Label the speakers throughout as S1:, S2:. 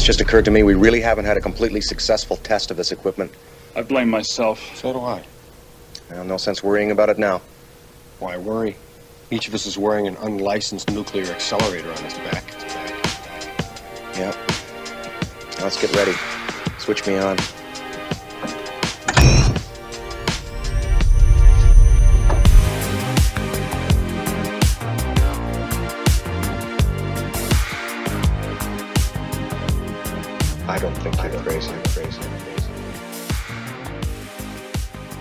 S1: It's just occurred to me we really haven't had a completely successful test of this equipment.
S2: I blame myself.
S3: So do I.
S1: Well, no sense worrying about it now.
S3: Why worry? Each of us is wearing an unlicensed nuclear accelerator on his back.
S1: Yeah. Now let's get ready. Switch me on. I don't think you're crazy.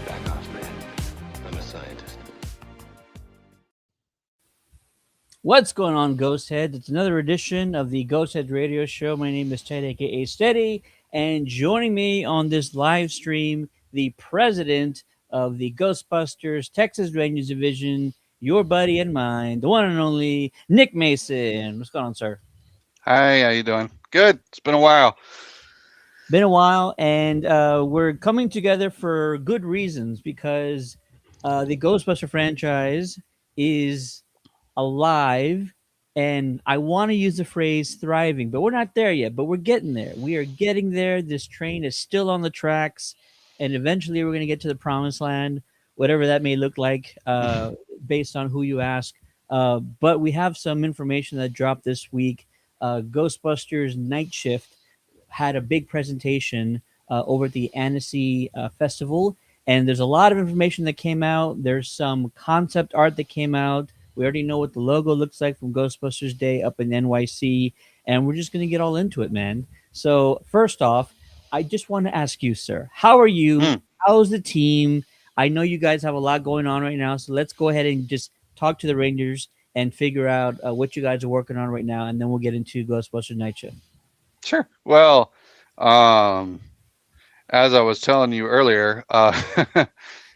S3: Back off, man. I'm a scientist.
S4: What's going on, Ghostheads? It's another edition of the Ghostheads Radio Show. My name is Ted, aka Steady, and joining me on this live stream, the president of the Ghostbusters Texas Rangers Division, your buddy and mine, the one and only Nick Mason. What's going on, sir?
S5: Hi, how you doing? Good. It's been a while.
S4: Been a while, and we're coming together for good reasons because the Ghostbuster franchise is alive, and I want to use the phrase thriving, but we're not there yet, but we're getting there. We are getting there. This train is still on the tracks, and eventually we're going to get to the promised land, whatever that may look like, based on who you ask. But we have some information that dropped this week. Ghostbusters Night Shift had a big presentation over at the Annecy Festival, and there's a lot of information that came out. There's some concept art that came out. We already know what the logo looks like from Ghostbusters Day up in NYC, and we're just going to get all into it, man. So first off, I just want to ask you, sir, how are you? How's the team? I know you guys have a lot going on right now, so let's go ahead and just talk to the Rangers and figure out what you guys are working on right now, and then we'll get into Ghostbusters Night Shift.
S5: Sure. Well, as I was telling you earlier,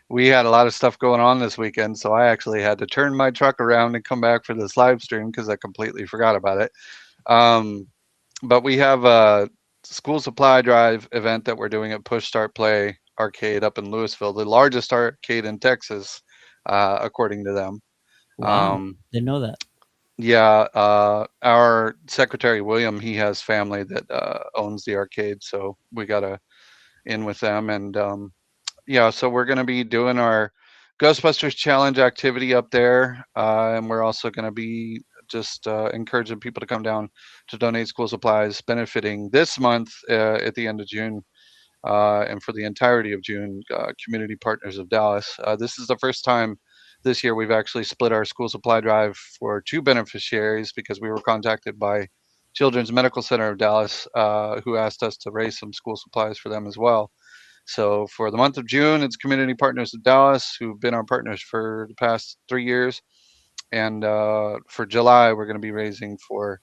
S5: we had a lot of stuff going on this weekend, so I actually had to turn my truck around and come back for this live stream because I completely forgot about it. But we have a school supply drive event that we're doing at Push Start Play Arcade up in Louisville, the largest arcade in Texas, according to them.
S4: Wow, didn't know that.
S5: Yeah, our secretary, William, he has family that owns the arcade, so we got to in with them. And yeah, so we're going to be doing our Ghostbusters Challenge activity up there. And we're also going to be just encouraging people to come down to donate school supplies, benefiting this month at the end of June and for the entirety of June, Community Partners of Dallas. This is the first time this year we've actually split our school supply drive for 2 beneficiaries because we were contacted by Children's Medical Center of Dallas, who asked us to raise some school supplies for them as well. So for the month of June, it's Community Partners of Dallas, who've been our partners for the past 3 years. And for July, we're going to be raising for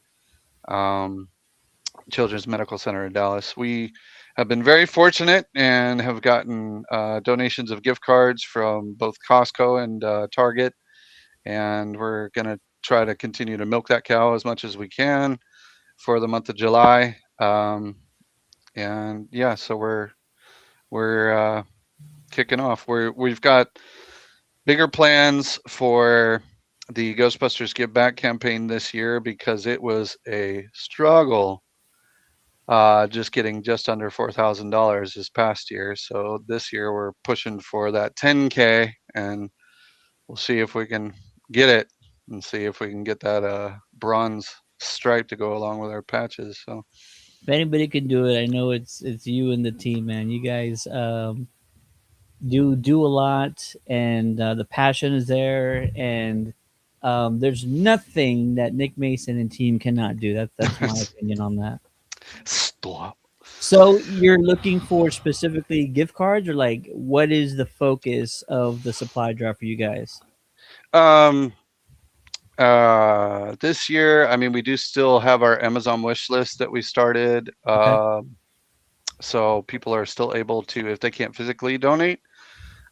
S5: Children's Medical Center of Dallas. We have been very fortunate and have gotten donations of gift cards from both Costco and Target. And we're going to try to continue to milk that cow as much as we can for the month of July. And yeah, so we're kicking off. We've got bigger plans for the Ghostbusters Give Back campaign this year because it was a struggle just getting just under $4,000 this past year. So this year we're pushing for that 10K, and we'll see if we can get it and see if we can get that bronze stripe to go along with our patches. So
S4: If anybody can do it, I know it's you and the team, man. You guys do a lot, and the passion is there, and there's nothing that Nick Mason and team cannot do. That's my opinion on that.
S5: Stop.
S4: So you're looking for specifically gift cards, or like what is the focus of the supply drive for you guys?
S5: This year, I mean, we do still have our Amazon wish list that we started.
S4: Okay.
S5: So people are still able to, if they can't physically donate,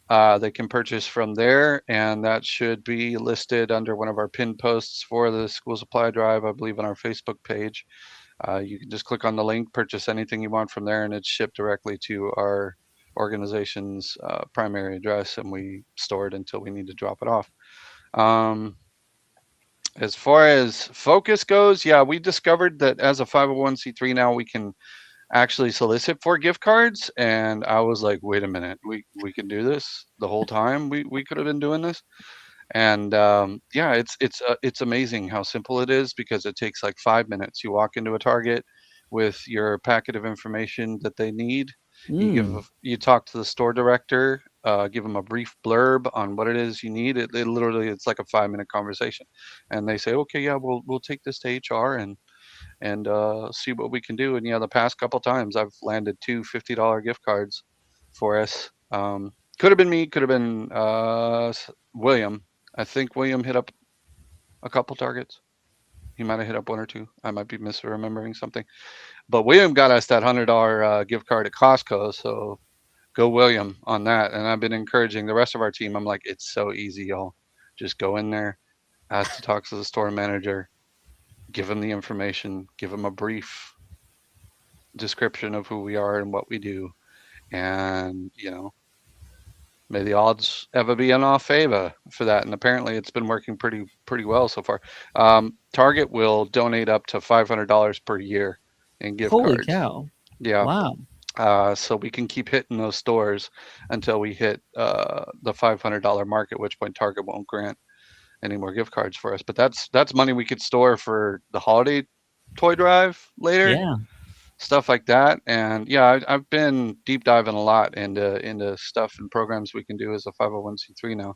S5: they can purchase from there, and that should be listed under one of our pinned posts for the school supply drive, I believe, on our Facebook page. You can just click on the link, purchase anything you want from there, and it's shipped directly to our organization's primary address, and we store it until we need to drop it off. As far as focus goes, yeah, we discovered that as a 501c3 now we can actually solicit for gift cards, and I was like, wait a minute, we can do this the whole time. We could have been doing this, and yeah, it's amazing how simple it is because it takes like 5 minutes. You walk into a Target with your packet of information that they need.
S4: Mm.
S5: You talk to the store director, give them a brief blurb on what it is you need. It literally it's like a 5 minute conversation, and they say, okay, yeah, we'll take this to HR and see what we can do. And yeah, the past couple times I've landed two $50 gift cards for us. Could have been me, could have been William. I think William hit up a couple targets. He might have hit up one or two. I might be misremembering something. But William got us that $100 gift card at Costco. So go William on that. And I've been encouraging the rest of our team. I'm like, it's so easy, y'all. Just go in there, ask to talk to the store manager, give them the information, give them a brief description of who we are and what we do. And, may the odds ever be in our favor for that. And apparently it's been working pretty well so far. Target will donate up to $500 per year in gift
S4: Holy
S5: cards.
S4: cow!
S5: Yeah.
S4: Wow.
S5: So we can keep hitting those stores until we hit the $500 mark, at which point Target won't grant any more gift cards for us. But that's money we could store for the holiday toy drive later,
S4: Yeah.
S5: stuff like that. And yeah, I've been deep diving a lot into stuff and programs we can do as a 501c3 now,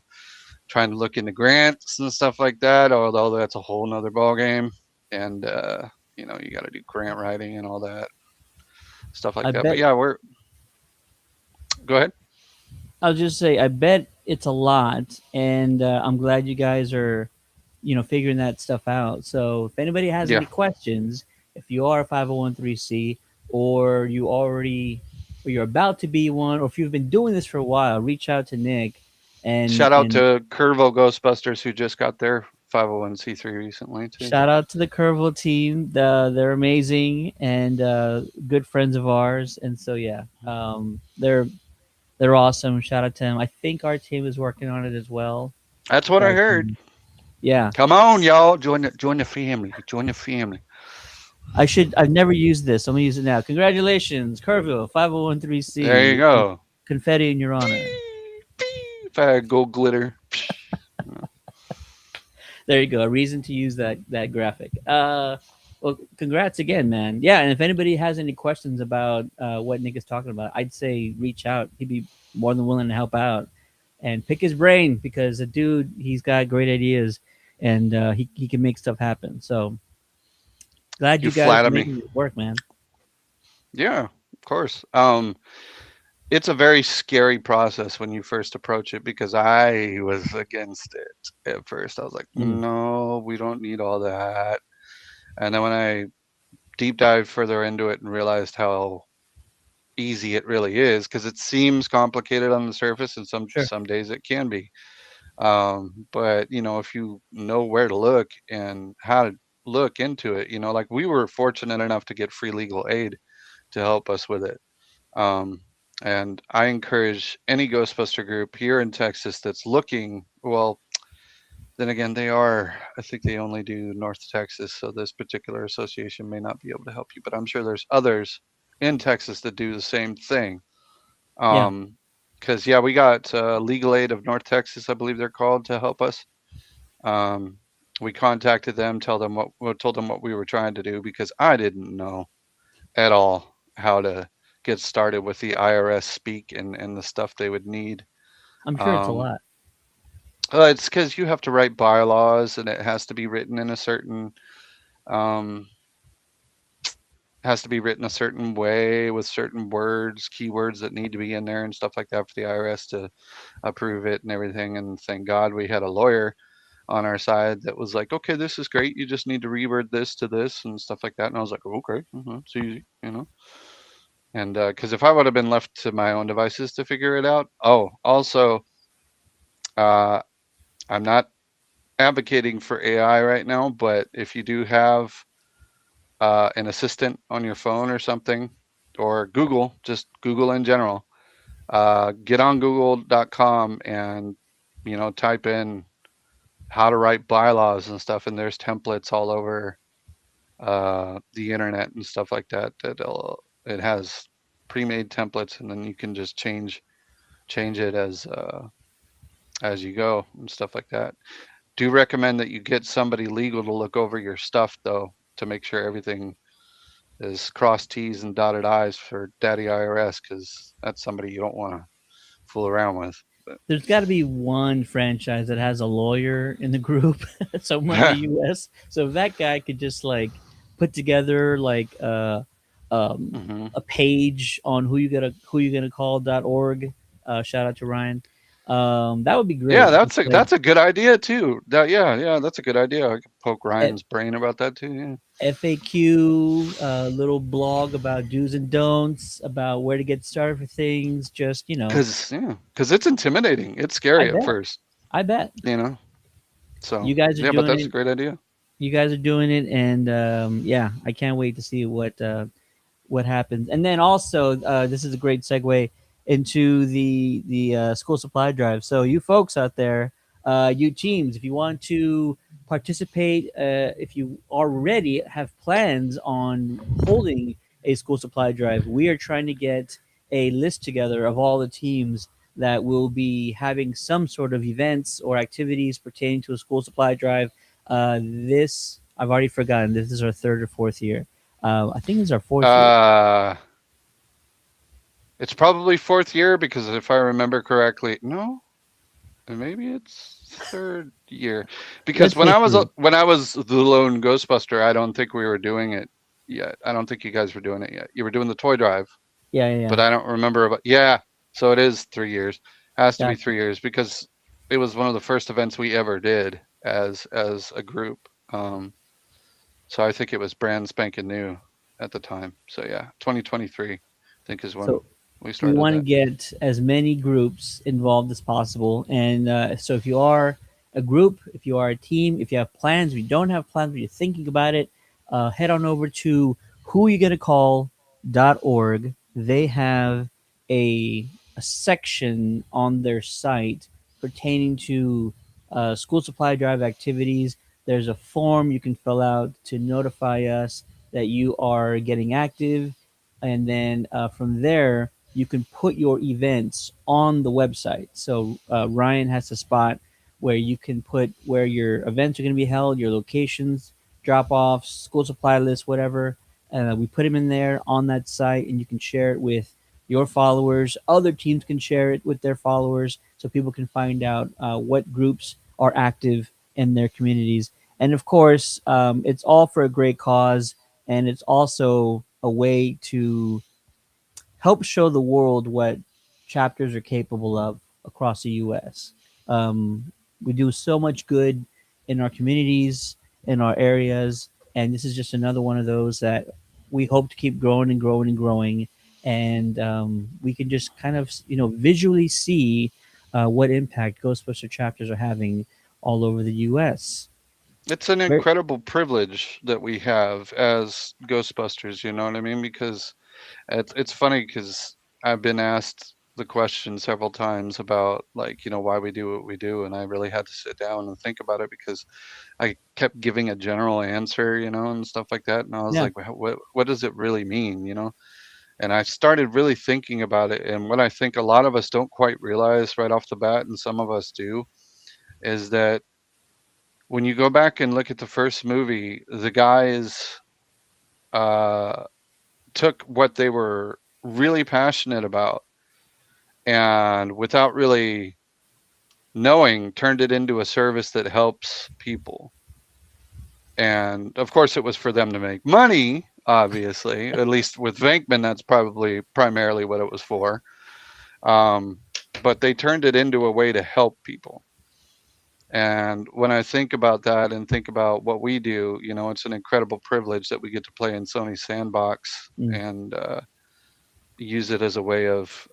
S5: trying to look into grants and stuff like that. Although that's a whole nother ball game, and you got to do grant writing and all that stuff like
S4: I
S5: that. But
S4: bet.
S5: yeah, we're go ahead.
S4: I'll just say, I bet it's a lot, and I'm glad you guys are, figuring that stuff out. So if anybody has
S5: Yeah,
S4: any questions, if you are a 501c, or you already, or you're about to be one, or if you've been doing this for a while, reach out to Nick, and
S5: shout out to Curvo Ghostbusters who just got their 501c3 recently too.
S4: shout out to the Curvil team. They're amazing and good friends of ours, and so yeah, they're awesome. Shout out to them. I think our team is working on it as well.
S5: That's what I
S4: But
S5: heard.
S4: yeah,
S5: Come on, y'all, join the family. Join the family.
S4: I've never used this. I'm gonna use it now. Congratulations, Curville,
S5: There you
S4: 501c.
S5: go.
S4: Confetti in your honor.
S5: If I had gold glitter.
S4: There you go. A reason to use that graphic. Well, congrats again, man. Yeah, and if anybody has any questions about what Nick is talking about, I'd say reach out. He'd be more than willing to help out and pick his brain because the dude, he's got great ideas and he can make stuff happen. So glad
S5: You
S4: you guys are
S5: flatter me.
S4: making it work, man.
S5: Yeah, of course. It's a very scary process when you first approach it because I was against it at first. I was like,
S4: Mm.
S5: no, we don't need all that. And then when I deep dived further into it and realized how easy it really is, because it seems complicated on the surface, and
S4: Sure.
S5: some days it can be. But if you know where to look and how to look into it, like we were fortunate enough to get free legal aid to help us with it. Um, and I encourage any Ghostbuster group here in Texas that's looking, well, then again, I think they only do North Texas, so this particular association may not be able to help you, but I'm sure there's others in Texas that do the same thing.
S4: Yeah.
S5: Because, yeah, we got Legal Aid of North Texas, I believe they're called, to help us. Um, we contacted them, told them what we were trying to do because I didn't know at all how to get started with the IRS speak and the stuff they would need.
S4: I'm sure it's a
S5: Um,
S4: lot.
S5: it's because you have to write bylaws and it um, has to be written a certain way with certain words, keywords that need to be in there and stuff like that for the IRS to approve it and everything. And thank God we had a lawyer on our side that was like, okay, this is great. You just need to reword this to this and stuff like that. And I was like, okay, it's easy. And because if I would have been left to my own devices to figure it out. Oh, also, uh, I'm not advocating for AI right now, but if you do have an assistant on your phone or something, or Google, just Google in general, get on google.com and type in how to write bylaws and stuff, and there's templates all over the internet and stuff like that. It has pre-made templates, and then you can just change it as you go and stuff like that. Do recommend that you get somebody legal to look over your stuff though, to make sure everything is crossed T's and dotted I's for Daddy IRS, because that's somebody you don't want to fool around with.
S4: There's got to be one franchise that has a lawyer in the group somewhere in the U.S. So if that guy could just like put together like
S5: hmm
S4: a page on who you gonna call.org. Shout out to Ryan. That would be
S5: Yeah,
S4: great. Just like
S5: that's a good idea too. Yeah, that's a good idea. I could poke
S4: F-
S5: Ryan's brain about that too. Yeah,
S4: FAQ, little blog about do's and don'ts, about where to get started for things. Just
S5: because it's intimidating. It's
S4: I
S5: scary at
S4: bet.
S5: first,
S4: I bet
S5: you know. So
S4: you guys are
S5: yeah, but
S4: doing
S5: that's a
S4: it.
S5: great idea.
S4: You guys are doing it, and yeah, I can't wait to see what happens. And then also, this is a great segue into the school supply drive. So you folks out there, you teams, if you want to participate, if you already have plans on holding a school supply drive, we are trying to get a list together of all the teams that will be having some sort of events or activities pertaining to a school supply drive. This I've already forgotten. This is our third or fourth year. I think it's our fourth year.
S5: It's probably fourth year because if I remember correctly, no, maybe it's third year. Because
S4: Let's say three.
S5: when I was the lone Ghostbuster, I don't think we were doing it yet. I don't think you guys were doing it yet. You were doing the toy drive,
S4: Yeah, yeah,
S5: but
S4: yeah.
S5: I don't remember about. Yeah, so it is 3 years. Has to be
S4: Gotcha.
S5: 3 years because it was one of the first events we ever did as a group. So I think it was brand spanking new at the time. So yeah, 2023, I think is when
S4: So
S5: we
S4: we
S5: started
S4: want to
S5: that.
S4: get as many groups involved as possible. And so if you are a group, if you are a team, if you have plans, if you don't have plans, but you're thinking about it, head on over to whoyougottacall.org. They have a, a section on their site pertaining to school supply drive activities. There's a form you can fill out to notify us that you are getting active. And then from there, you can put your events on the website. So Ryan has a spot where you can put where your events are going to be held, your locations, drop offs, school supply list, whatever. We put them in there on that site, and you can share it with your followers. Other teams can share it with their followers, so people can find out what groups are active in their communities. And of course, it's all for a great cause, and it's also a way to help show the world what chapters are capable of across the U.S. We do so much good in our communities, in our areas, and this is just another one of those that we hope to keep growing and growing and growing. And we can just kind of, visually see what impact Ghostbuster chapters are having all over the U.S.
S5: It's an
S4: Very,
S5: incredible privilege that we have as Ghostbusters, you know what I mean? Because it's funny because I've been asked the question several times about like, why we do what we do, and I really had to sit down and think about it because I kept giving a general answer, and stuff like that, and I was
S4: yeah,
S5: like, what does it really mean? And I started really thinking about it, and what I think a lot of us don't quite realize right off the bat, and some of us do, is that when you go back and look at the first movie, the guys uh, took what they were really passionate about and without really knowing, turned it into a service that helps people. And of course, it was for them to make money, obviously. At least with Venkman, that's probably primarily what it was for. Um, but they turned it into a way to help people. And when I think about that and think about what we do, it's an incredible privilege that we get to play in Sony's sandbox
S4: mm,
S5: and use it as a way of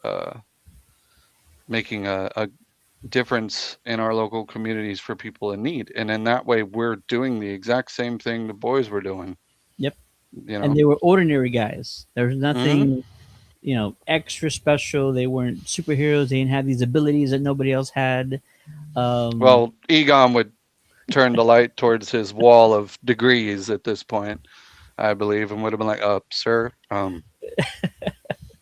S5: making a difference in our local communities for people in need. And in that way, we're doing the exact same thing the boys were doing,
S4: yep.
S5: you
S4: And
S5: know?
S4: they were ordinary guys. There was
S5: hmm
S4: nothing extra special. They weren't superheroes. They didn't have these abilities that nobody else had. Um,
S5: Well, Egon would. turned the light towards his wall of degrees at this point, I believe, and would have been like, sir, I'm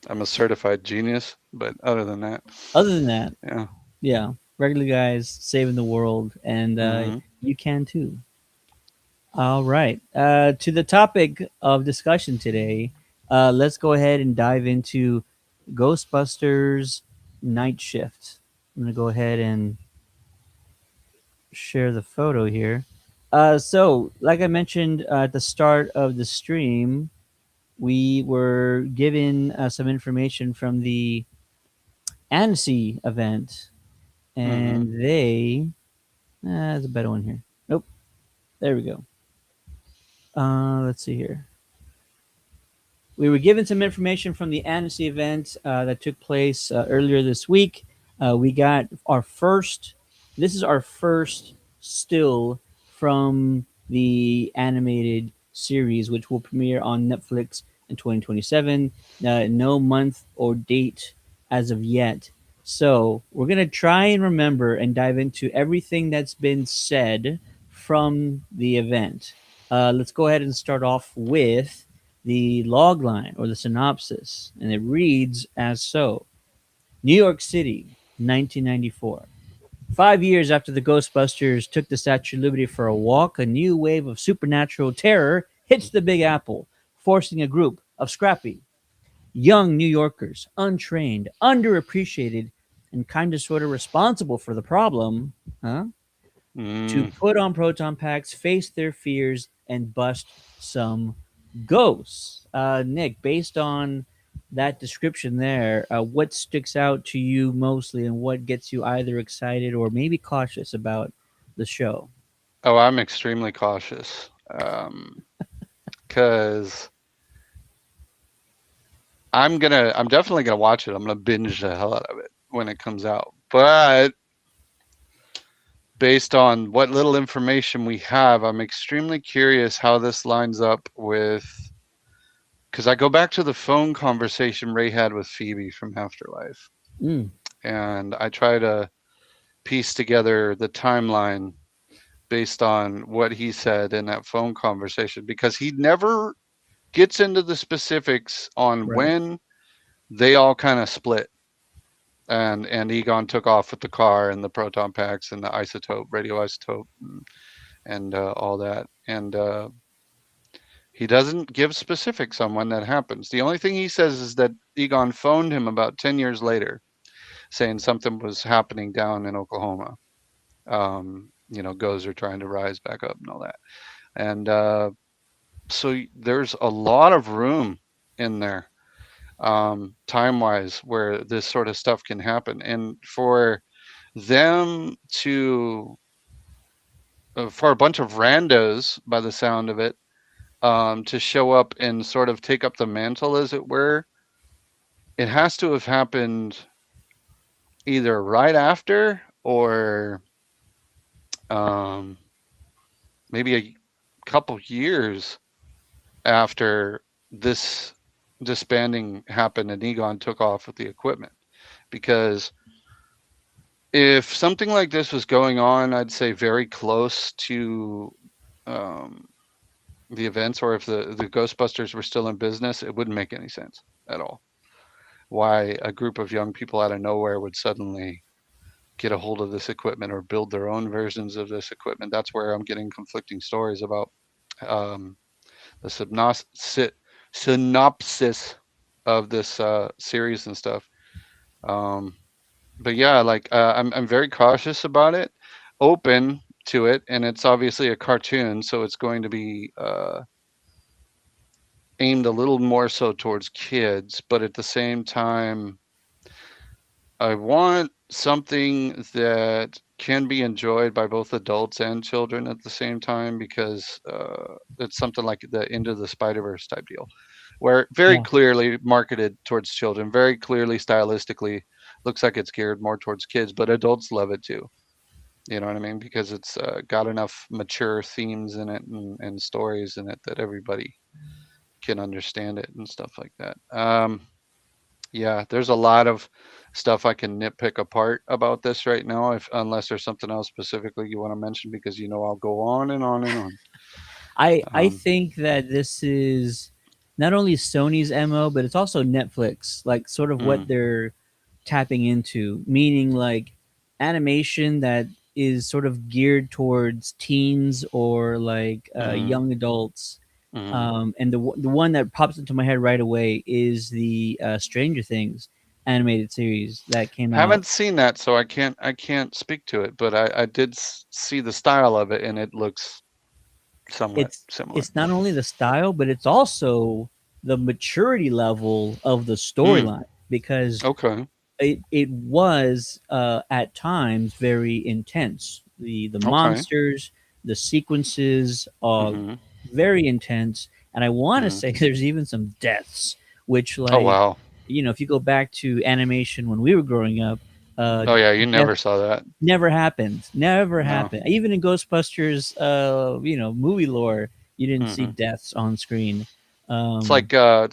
S5: a certified genius. But other than that,
S4: Other than that,
S5: yeah.
S4: yeah, regular guys saving the world, and
S5: Hmm.
S4: you can too. All right. To the topic of discussion today, let's go ahead and dive into Ghostbusters Night Shift. I'm going to go ahead and share the photo here. So, like I mentioned at the start of the stream, we were given some information from the Annecy event,
S5: Hmm.
S4: and they. There's a better one here. Nope. There we go. Let's see here. We were given some information from the Annecy event that took place earlier this week. We got our first, this is our first still from the animated series, which will premiere on Netflix in 2027. No month or date as of yet. So we're going to try and remember and dive into everything that's been said from the event. Let's go ahead and start off with the log line or the synopsis, and it reads as so: New York City, 1994. 5 years after the Ghostbusters took the Statue of Liberty for a walk, a new wave of supernatural terror hits the Big Apple, forcing a group of scrappy, young New Yorkers, untrained, underappreciated, and kind of sort of responsible for the problem, huh? To
S5: Mm.
S4: put on proton packs, face their fears, and bust some ghosts. Nick, based on that description there, what sticks out to you mostly, and what gets you either excited or maybe cautious about the show?
S5: Oh, I'm extremely cautious. Because I'm definitely gonna watch it. I'm gonna binge the hell out of it when it comes out. But based on what little information we have, I'm extremely curious how this lines up with. Because I go back to the phone conversation Ray had with Phoebe from Afterlife,
S4: Mm,
S5: and I try to piece together the timeline based on what he said in that phone conversation because he never gets into the specifics on
S4: right.
S5: when they all kind of split and Egon took off with the car and the proton packs and the isotope, radioisotope, and all that. And he doesn't give specifics on when that happens. The only thing he says is that Egon phoned him about 10 years later saying something was happening down in Oklahoma. Goes are trying to rise back up and all that. And so there's a lot of room in there, time wise, where this sort of stuff can happen. And for them to, for a bunch of randos, by the sound of it, to show up and sort of take up the mantle, as it were, it has to have happened either right after or um, maybe a couple years after this disbanding happened and Egon took off with the equipment. Because if something like this was going on, I'd say very close to um, the events, or if the Ghostbusters were still in business, it wouldn't make any sense at all. Why a group of young people out of nowhere would suddenly get a hold of this equipment or build their own versions of this equipment. That's where I'm getting conflicting stories about um, the synopsis of this series and stuff. Um, but yeah, like I'm very cautious about it, open to it, and it's obviously a cartoon, so it's going to be aimed a little more so towards kids. But at the same time, I want something that can be enjoyed by both adults and children at the same time because it's something like the Into the Spider Verse type deal, where very
S4: Yeah.
S5: clearly marketed towards children, very clearly stylistically looks like it's geared more towards kids, but adults love it too. You know what I mean? Because it's got enough mature themes in it and stories in it that everybody can understand it and stuff like that. Yeah, there's a lot of stuff I can nitpick apart about this right now, if unless there's something else specifically you want to mention, because I'll go on and on and on.
S4: I
S5: Um,
S4: think that this is not only Sony's MO, but it's also Netflix, like sort of what
S5: mm,
S4: they're tapping into, meaning like animation that is sort of geared towards teens or like
S5: mm,
S4: young adults.
S5: mm.
S4: And the one that pops into my head right away is the Stranger Things animated series that came out.
S5: Haven't seen that, so I can't speak to it, but I did see the style of it, and it looks somewhat
S4: it's
S5: similar.
S4: it's not only the style, but it's also the maturity level of the
S5: Mm,
S4: storyline because
S5: okay.
S4: it was at times very intense. The
S5: Okay.
S4: monsters, the sequences are
S5: Hmm.
S4: very intense, and I want to
S5: Hmm.
S4: say there's even some deaths, which
S5: Oh
S4: like
S5: wow.
S4: if you go back to animation when we were growing up,
S5: Oh yeah, you
S4: death
S5: never saw that.
S4: never happened. Never
S5: No.
S4: happened. Even in Ghostbusters, movie lore, you didn't see
S5: Hmm.
S4: deaths on screen.
S5: It's
S4: Um,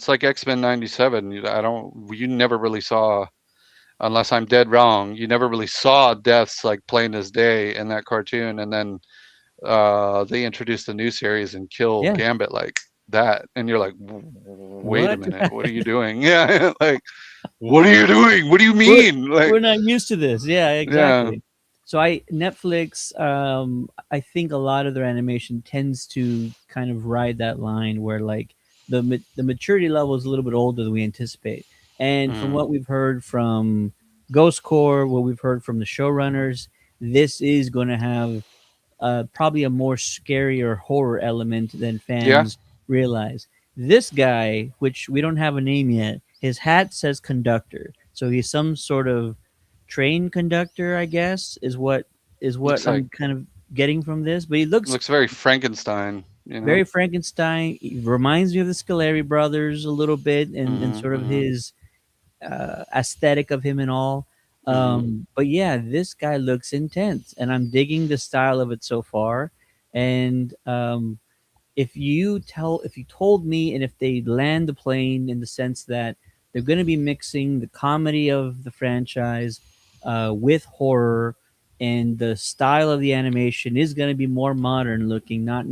S5: like X-Men '97. You never really saw, unless I'm dead wrong. You never really saw deaths like plain as day in that cartoon, and then they introduced a new series and kill
S4: yeah.
S5: Gambit like that, and you're like, wait a
S4: What?
S5: minute, what are you doing? Yeah, like, what are you doing? What do you
S4: we're
S5: mean? Like,
S4: we're not used to this. Yeah,
S5: yeah,
S4: exactly. So I Netflix, I think a lot of their animation tends to kind of ride that line where like the maturity level is a little bit older than we anticipate. And from
S5: mm,
S4: what we've heard from Ghost Core, what we've heard from the showrunners, this is going to have probably a more scary or horror element than
S5: yeah,
S4: fans realize. This guy, which we don't have a name yet, his hat says conductor, so he's some sort of train conductor, I guess, is what
S5: looks like
S4: I'm kind of getting from this. But he looks
S5: looks very Frankenstein, you know.
S4: very Frankenstein. He reminds me of the Scoleri brothers a little bit, and
S5: Hmm.
S4: sort of
S5: Hmm.
S4: his aesthetic of him and all.
S5: Hmm.
S4: But yeah, this guy looks intense, and I'm digging the style of it so far. And if you told me, and if they land the plane in the sense that they're going to be mixing the comedy of the franchise with horror, and the style of the animation is going to be more modern looking, not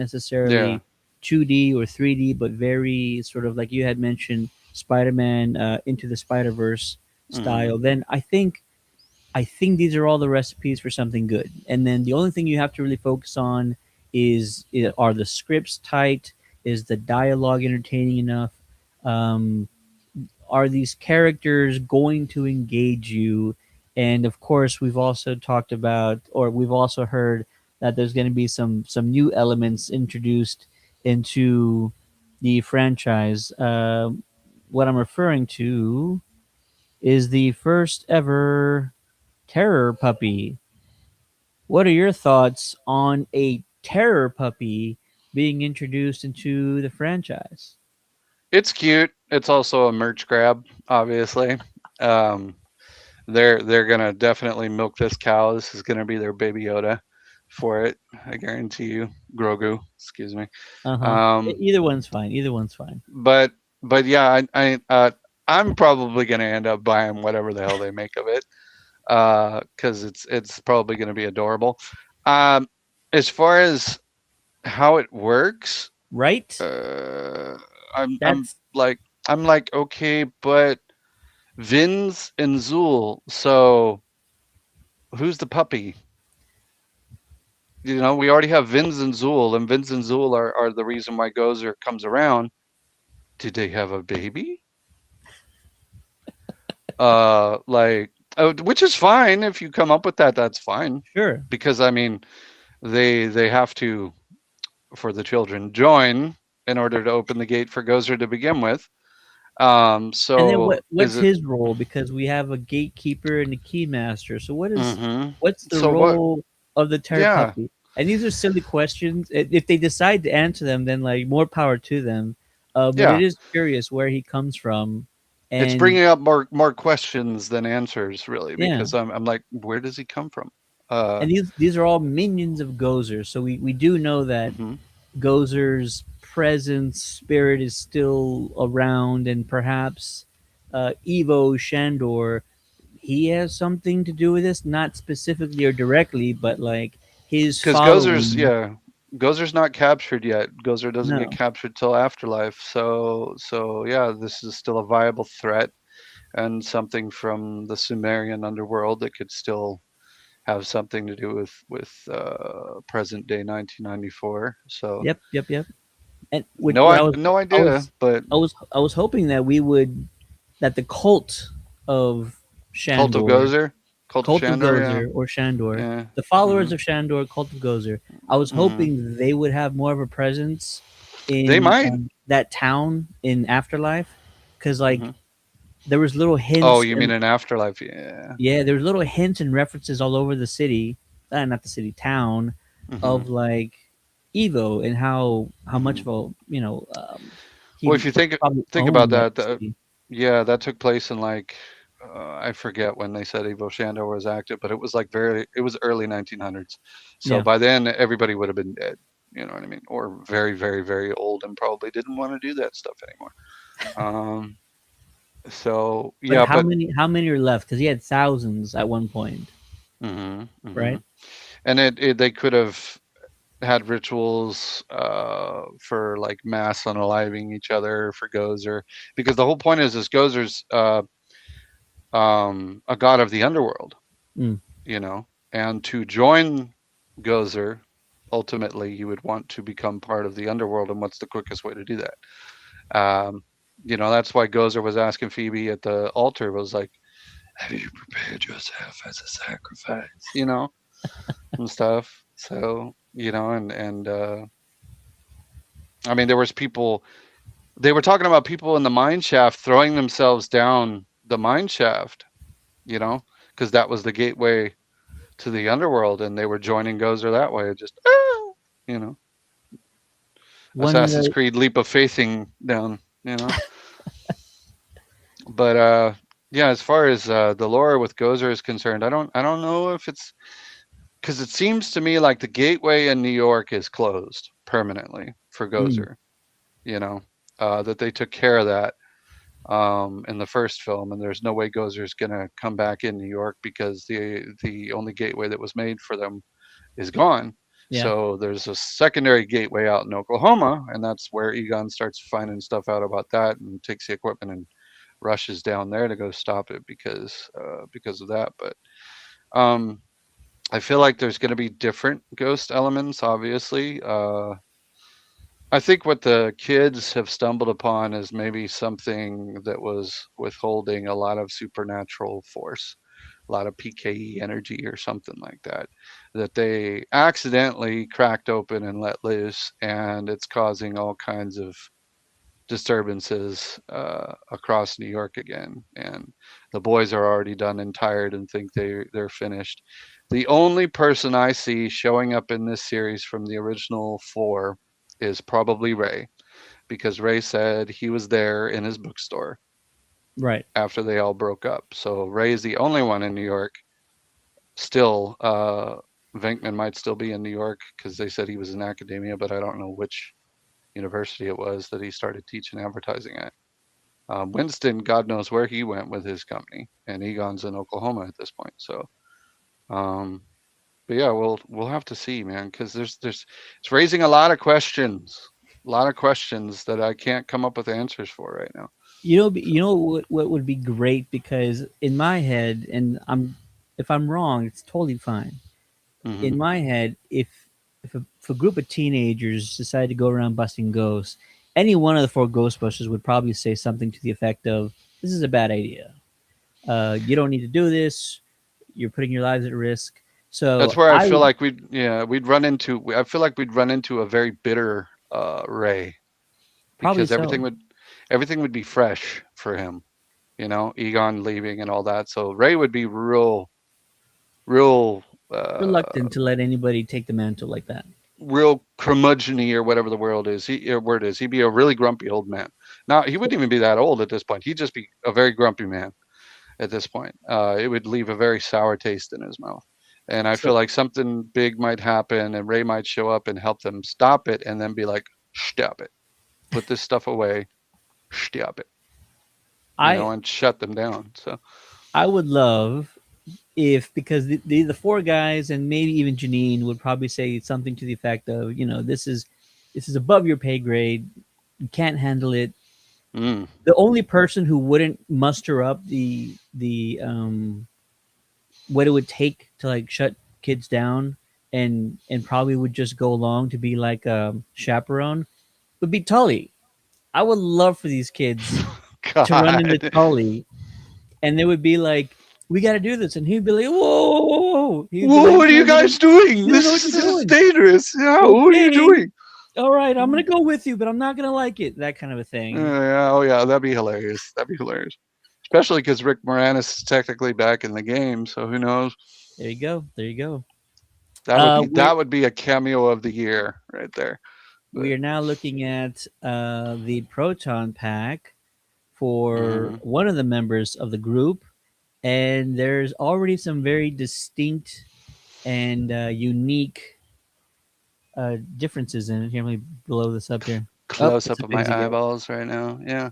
S5: Yeah.
S4: necessarily 2D or 3D, but very sort of like you had mentioned, Spider-Man into the Spider-Verse
S5: Hmm.
S4: style, then I think these are all the recipes for something good. And then the only thing you have to really focus on are the scripts tight? Is the dialogue entertaining enough? Um, are these characters going to engage you? And of course, we've also talked about, or we've also heard that there's going to be some new elements introduced into the franchise. What I'm referring to is the first ever terror puppy. What are your thoughts on a terror puppy being introduced into the franchise?
S5: It's cute. It's also a merch grab, obviously. Um, they're gonna definitely milk this cow. This is gonna be their baby Yoda for it. I guarantee you, Grogu. Excuse me.
S4: Uh huh.
S5: Um,
S4: Either one's fine. Either one's fine.
S5: but but yeah, I'm probably gonna end up buying whatever the hell they make of it. Because it's probably gonna be adorable. Um, as far as how it works,
S4: Right?
S5: uh, I'm
S4: That's
S5: like okay, but Vince and Zool. So who's the puppy? We already have Vince and Zool, and Vince and Zool are the reason why Gozer comes around. Did they have a baby? Which is fine if you come up with that. That's fine
S4: sure.
S5: because I mean they have to for the children join in order to open the gate for Gozer to begin with.
S4: And then
S5: So
S4: what's
S5: is it?
S4: his role? Because we have a gatekeeper and a keymaster. So
S5: Mm-hmm.
S4: what's the
S5: So what?
S4: role of the terror
S5: Yeah,
S4: puppy? And these are silly questions. If they decide to answer them, then like more power to them. But
S5: yeah.
S4: it is curious where he comes from,
S5: It's
S4: and
S5: bringing up more questions than answers, really,
S4: yeah,
S5: because I'm like, where does he come from? Uh,
S4: and these are all minions of Gozer. So we do know that
S5: hmm.
S4: Gozer's presence, spirit is still around, and perhaps Evo Shandor, he has something to do with this, not specifically or directly, but like his
S5: Because Gozer's,
S4: following.
S5: yeah, Gozer's not captured yet. Gozer doesn't get
S4: No,
S5: captured till Afterlife. So yeah, this is still a viable threat and something from the Sumerian underworld that could still have something to do with present day 1994. So
S4: yep. And
S5: no,
S4: what
S5: no
S4: I
S5: idea,
S4: was
S5: but
S4: I was hoping that we would that the cult of
S5: Cult of
S4: Shandor,
S5: Gozer, Cult of
S4: cult of
S5: Shandor, yeah,
S4: Gozer or Shandor,
S5: yeah.
S4: the followers
S5: hmm
S4: of Shandor, cult of Gozer, I was
S5: hmm
S4: hoping they would have more of a presence
S5: They
S4: in
S5: might.
S4: that town in Afterlife, because like
S5: hmm
S4: there was little
S5: Oh,
S4: hints
S5: you mean
S4: and
S5: in Afterlife? Yeah.
S4: yeah, there's little hints and references all over the city, not the city, town,
S5: hmm
S4: of like Evo and how much
S5: hmm
S4: of a
S5: Well,
S4: he
S5: if you
S4: probably
S5: think about
S4: owned that
S5: that,
S4: city.
S5: yeah, that took place in like I forget when they said Evo Shandor was active, but it was like it was early 1900s. So
S4: Yeah,
S5: by then, everybody would have been dead. You know what I mean? Or very, very, very old and probably didn't want to do that stuff anymore. Um, so
S4: but
S5: yeah, but
S4: how many are left? Because he had thousands at one point,
S5: hmm hmm
S4: right?
S5: and they could have had rituals for like mass unaliving each other for Gozer, because the whole point is Gozer's a god of the underworld,
S4: Mm,
S5: you know, and to join Gozer, ultimately you would want to become part of the underworld, and what's the quickest way to do that? That's why Gozer was asking Phoebe at the altar, was like, have you prepared yourself as a sacrifice, and stuff. So, and I mean, there was people, they were talking about people in the mine shaft throwing themselves down the mine shaft, you know, because that was the gateway to the underworld, and they were joining Gozer that way. Just, you know,
S4: one
S5: Assassin's Creed leap of faithing down, But yeah, as far as the lore with Gozer is concerned, I don't know if it's because it seems to me like the gateway in New York is closed permanently for
S4: mm,
S5: Gozer. You know, that they took care of that in the first film, and there's no way Gozer's gonna come back in New York because the only gateway that was made for them is gone.
S4: yeah,
S5: So there's a secondary gateway out in Oklahoma, and that's where Egon starts finding stuff out about that and takes the equipment and rushes down there to go stop it because of that. But um, I feel like there's going to be different ghost elements. Obviously, I think what the kids have stumbled upon is maybe something that was withholding a lot of supernatural force, a lot of PKE energy or something like that, that they accidentally cracked open and let loose, and it's causing all kinds of disturbances across New York again. And the boys are already done and tired and think they're finished. The only person I see showing up in this series from the original four is probably Ray, because Ray said he was there in his bookstore
S4: right.
S5: after they all broke up. So Ray is the only one in New York still. Venkman might still be in New York because they said he was in academia, but I don't know which university it was that he started teaching advertising at. Winston, God knows where he went with his company, and Egon's in Oklahoma at this point. So, um, but yeah, we'll have to see, man, because there's it's raising a lot of questions that I can't come up with answers for right now.
S4: You know what would be great, because in my head, and if I'm wrong, it's totally fine.
S5: hmm
S4: In my head, if a group of teenagers decide to go around busting ghosts, any one of the four Ghostbusters would probably say something to the effect of, "This is a bad idea. You don't need to do this. You're putting your lives at risk."
S5: That's
S4: So
S5: where I
S4: I
S5: feel
S4: would
S5: like we'd run into. I feel like we'd run into a very bitter Ray,
S4: probably
S5: because
S4: so.
S5: everything would be fresh for him. Egon leaving and all that. So Ray would be real
S4: Reluctant to let anybody take the mantle like that.
S5: real curmudgeon-y or whatever the word is. He'd be a really grumpy old man. Now he wouldn't even be that old at this point. He'd just be a very grumpy man at this point. It would leave a very sour taste in his mouth. And I feel
S4: So
S5: like something big might happen, and Ray might show up and help them stop it, and then be like, "Stop it! Put this stuff away. Stop it."
S4: I
S5: and shut them down. So
S4: I would love if, because the four guys and maybe even Janine would probably say something to the effect of, this is above your pay grade. You can't handle it.
S5: mm,
S4: The only person who wouldn't muster up the what it would take to like shut kids down and probably would just go along to be like a chaperone would be Tully. I would love for these kids to run into
S5: God,
S4: Tully, and they would be like, "We got to do this," and he'd be like, "Whoa, whoa, whoa, whoa!" He'd be like,
S5: what are
S4: "No,
S5: you guys doing?
S4: you don't know what you're
S5: This is
S4: doing."
S5: dangerous. Yeah, what are you
S4: Okay,
S5: doing?
S4: all right, I'm gonna go with you, but I'm not gonna like it. That kind of a thing.
S5: Yeah, oh yeah, that'd be hilarious. That'd be hilarious. Especially because Rick Moranis is technically back in the game, so who knows?
S4: There you go. There you go.
S5: That would be
S4: We're
S5: that would be a cameo of the year right there.
S4: we
S5: But
S4: are now looking at the proton pack for
S5: mhm.
S4: one of the members of the group, and there's already some very distinct and unique differences in it. Here, let me blow this up here. Oh,
S5: Close
S4: it's
S5: up
S4: a
S5: of
S4: bit
S5: my
S4: ago.
S5: eyeballs right now. Yeah.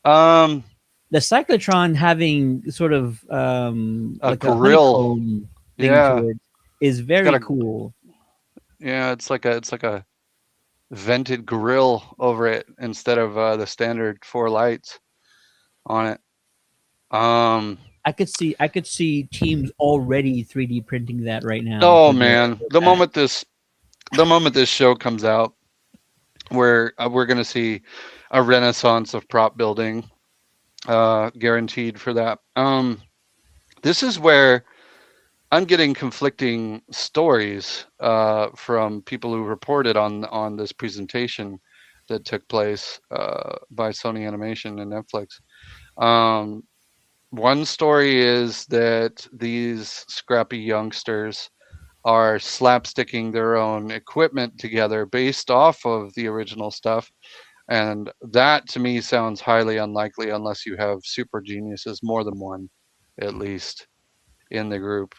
S5: Um,
S4: The cyclotron having sort of
S5: a
S4: like a
S5: grill.
S4: honeycomb thing
S5: Yeah,
S4: to it is
S5: it's got
S4: very
S5: a
S4: cool.
S5: yeah. It's like a vented grill over it instead of the standard four lights on it. Um.
S4: I could see teams already 3D printing that right now
S5: Oh
S4: for the
S5: man,
S4: for that.
S5: the moment this show comes out, we're gonna see a renaissance of prop building, guaranteed for that. This is where I'm getting conflicting stories from people who reported on this presentation that took place by Sony Animation and Netflix. Um, One story is that these scrappy youngsters are slapsticking their own equipment together based off of the original stuff. And that to me sounds highly unlikely unless you have super geniuses, more than one at least, in the group.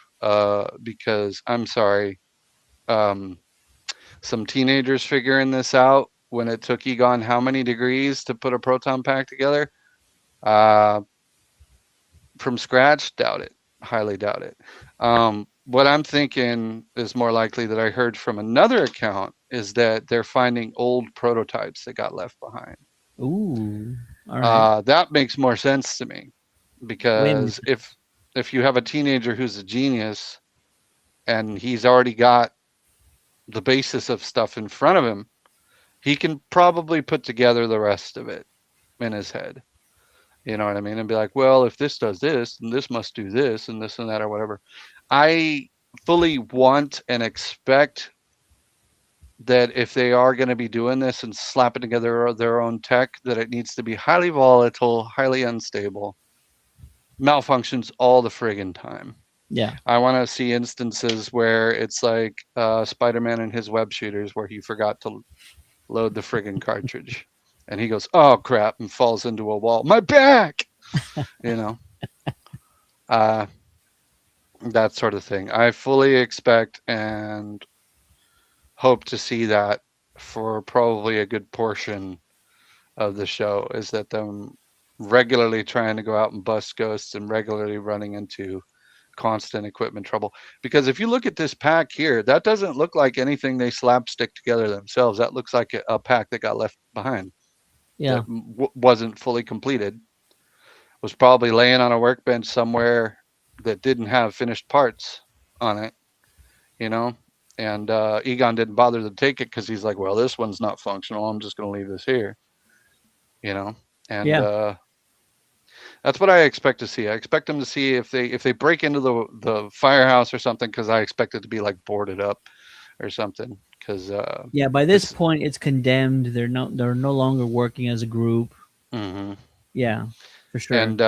S5: Because I'm sorry, um, some teenagers figuring this out when it took Egon how many degrees to put a proton pack together? Uh, from scratch, doubt it. Highly doubt it. What I'm thinking is more likely that I heard from another account is that they're finding old prototypes that got left behind.
S4: Ooh, all right.
S5: That makes more sense to me
S4: Wait a minute.
S5: because if you have a teenager who's a genius and he's already got the basis of stuff in front of him, he can probably put together the rest of it in his head. You know what I mean? And be like, well, if this does this, and this must do this, and this and that, or whatever. I fully want and expect that if they are going to be doing this and slapping together their own tech, that it needs to be highly volatile, highly unstable, malfunctions all the friggin' time.
S4: Yeah.
S5: I want to see instances where it's like Spider-Man and his web shooters, where he forgot to load the friggin' cartridge, and he goes, "Oh crap!" and falls into a wall. My back, you know. Uh, that sort of thing. I fully expect and hope to see that for probably a good portion of the show, is that them regularly trying to go out and bust ghosts and regularly running into constant equipment trouble. Because if you look at this pack here, that doesn't look like anything they slapstick together themselves. That looks like a pack that got left behind, that
S4: Yeah.
S5: wasn't fully completed, was probably laying on a workbench somewhere that didn't have finished parts on it, you know. And Egon didn't bother to take it because he's like, well, this one's not functional. I'm just going to leave this here, you know. And
S4: Yeah.
S5: that's what I expect to see. I expect them to see if they break into the firehouse or something, because I expect it to be like boarded up or something. Because
S4: Yeah. By this
S5: this,
S4: point, it's condemned. They're no longer working as a group.
S5: hmm
S4: Yeah, for sure.
S5: and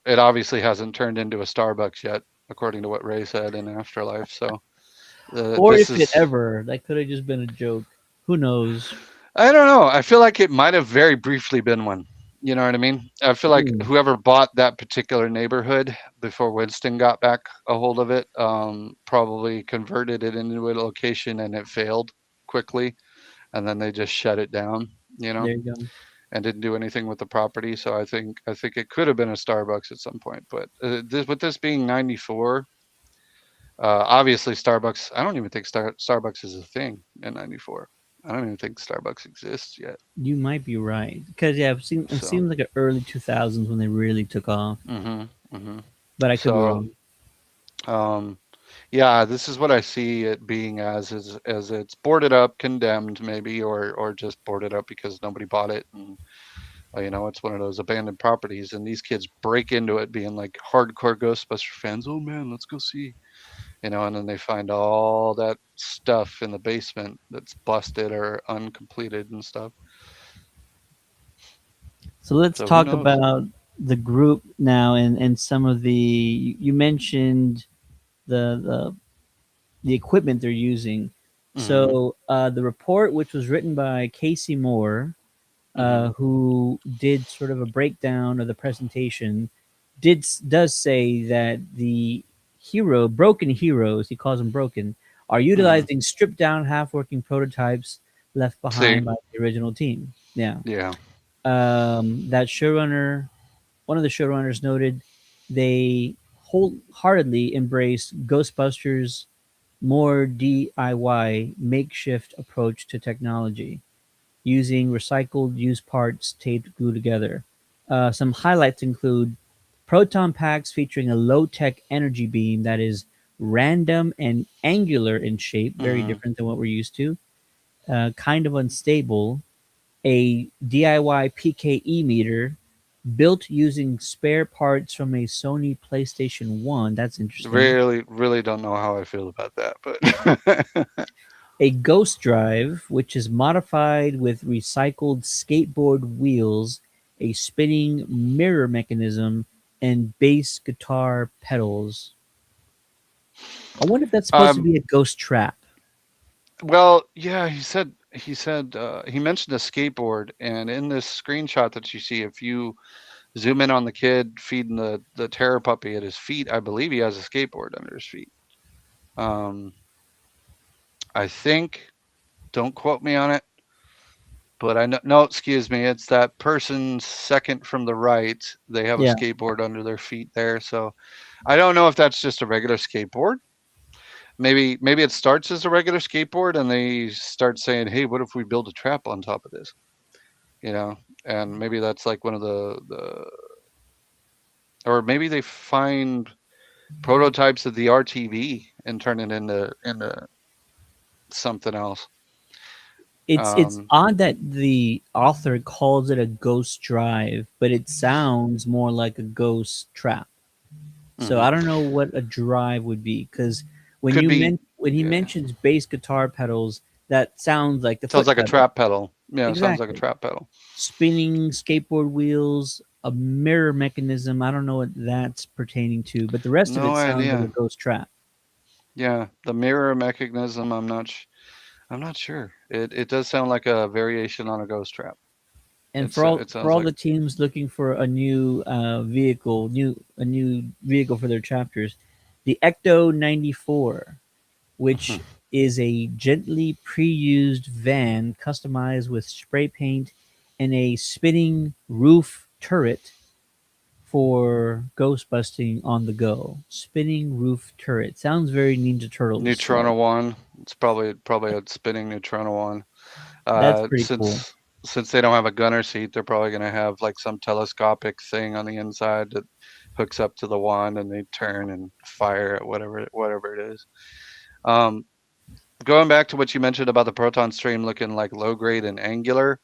S5: it obviously hasn't turned into a Starbucks yet, according to what Ray said in Afterlife. So
S4: Or
S5: this
S4: if it
S5: is,
S4: ever, that could have just been a joke. Who knows?
S5: I don't know. I feel like it might have very briefly been one. You know what I mean? I feel like
S4: Hmm.
S5: whoever bought that particular neighborhood before Winston got back a hold of it, probably converted it into a location and it failed quickly, and then they just shut it down. You know,
S4: There you go.
S5: and didn't do anything with the property. So I think it could have been a Starbucks at some point. But with this being 94, obviously Starbucks. I don't even think Starbucks is a thing in 94. I don't even think Starbucks exists yet.
S4: You might be right because yeah, it
S5: So,
S4: seems like the early 2000s when they really took off,
S5: hmm hmm
S4: but I could be
S5: so
S4: wrong.
S5: um, yeah, this is what I see it being as it's boarded up, condemned maybe, or just boarded up because nobody bought it, and it's one of those abandoned properties, and these kids break into it being like hardcore Ghostbuster fans. Oh man, let's go see. And then they find all that stuff in the basement that's busted or uncompleted and stuff.
S4: So let's
S5: So who
S4: talk
S5: knows?
S4: about the group now and some of the you mentioned the the equipment they're using.
S5: Hmm.
S4: So the report, which was written by Casey Moore,
S5: Hmm.
S4: who did sort of a breakdown of the presentation, does say that the broken heroes, he calls them broken, are
S5: Hmm.
S4: utilizing stripped down, half working prototypes left
S5: See,
S4: behind by the original team. Yeah.
S5: yeah.
S4: That showrunner, one of the showrunners noted they wholeheartedly embrace Ghostbusters' more DIY makeshift approach to technology, using recycled used parts taped glued together. Some highlights include proton packs featuring a low tech energy beam that is random and angular in shape, very
S5: Hmm.
S4: different than what we're used to, kind of unstable, a DIY PKE meter built using spare parts from a Sony PlayStation 1. That's interesting.
S5: Really, really don't know how I feel about that, but
S4: A ghost drive, which is modified with recycled skateboard wheels, a spinning mirror mechanism, and bass guitar pedals. I wonder if that's supposed to
S5: um,
S4: be a ghost trap.
S5: well, yeah, he said he mentioned a skateboard, and in this screenshot that you see, if you zoom in on the kid feeding the terror puppy at his feet, I believe he has a skateboard under his feet. Um, I think, don't quote me on it, but I know, no, excuse me, it's that person second from the right. They have a
S4: Yeah,
S5: skateboard under their feet there. So I don't know if that's just a regular skateboard. Maybe it starts as a regular skateboard and they start saying, "Hey, what if we build a trap on top of this?" You know, and maybe that's like one of the or maybe they find prototypes of the RTV and turn it into something else.
S4: it's
S5: Um,
S4: odd that the author calls it a ghost drive, but it sounds more like a ghost trap. So
S5: mhm.
S4: I don't know what a drive would be because
S5: Could be,
S4: when he
S5: yeah.
S4: mentions bass guitar pedals, that sounds like the
S5: Sounds
S4: foot
S5: like a
S4: pedal.
S5: trap pedal. Yeah, it sounds like a
S4: Exactly.
S5: trap pedal.
S4: Spinning skateboard wheels, a mirror mechanism. I don't know what that's pertaining to, but the rest of
S5: No
S4: it sounds like a
S5: idea.
S4: ghost trap.
S5: Yeah, the mirror mechanism. I'm not sure. It does sound like a variation on a ghost trap.
S4: And
S5: It
S4: for
S5: sounds
S4: all
S5: like.
S4: the teams looking for a new a new vehicle for their chapters, the Ecto 94, which is a gently pre-used van customized with spray paint and a spinning roof turret for ghost busting on the go. Spinning roof turret sounds very Ninja Turtles like.
S5: Neutrino one. It's probably a spinning neutrino one.
S4: That's pretty cool.
S5: Since they don't have a gunner seat, they're probably going to have like some telescopic thing on the inside that hooks up to the wand, and they turn and fire at whatever it is. Um, Going back to what you mentioned about the proton stream looking like low grade and angular,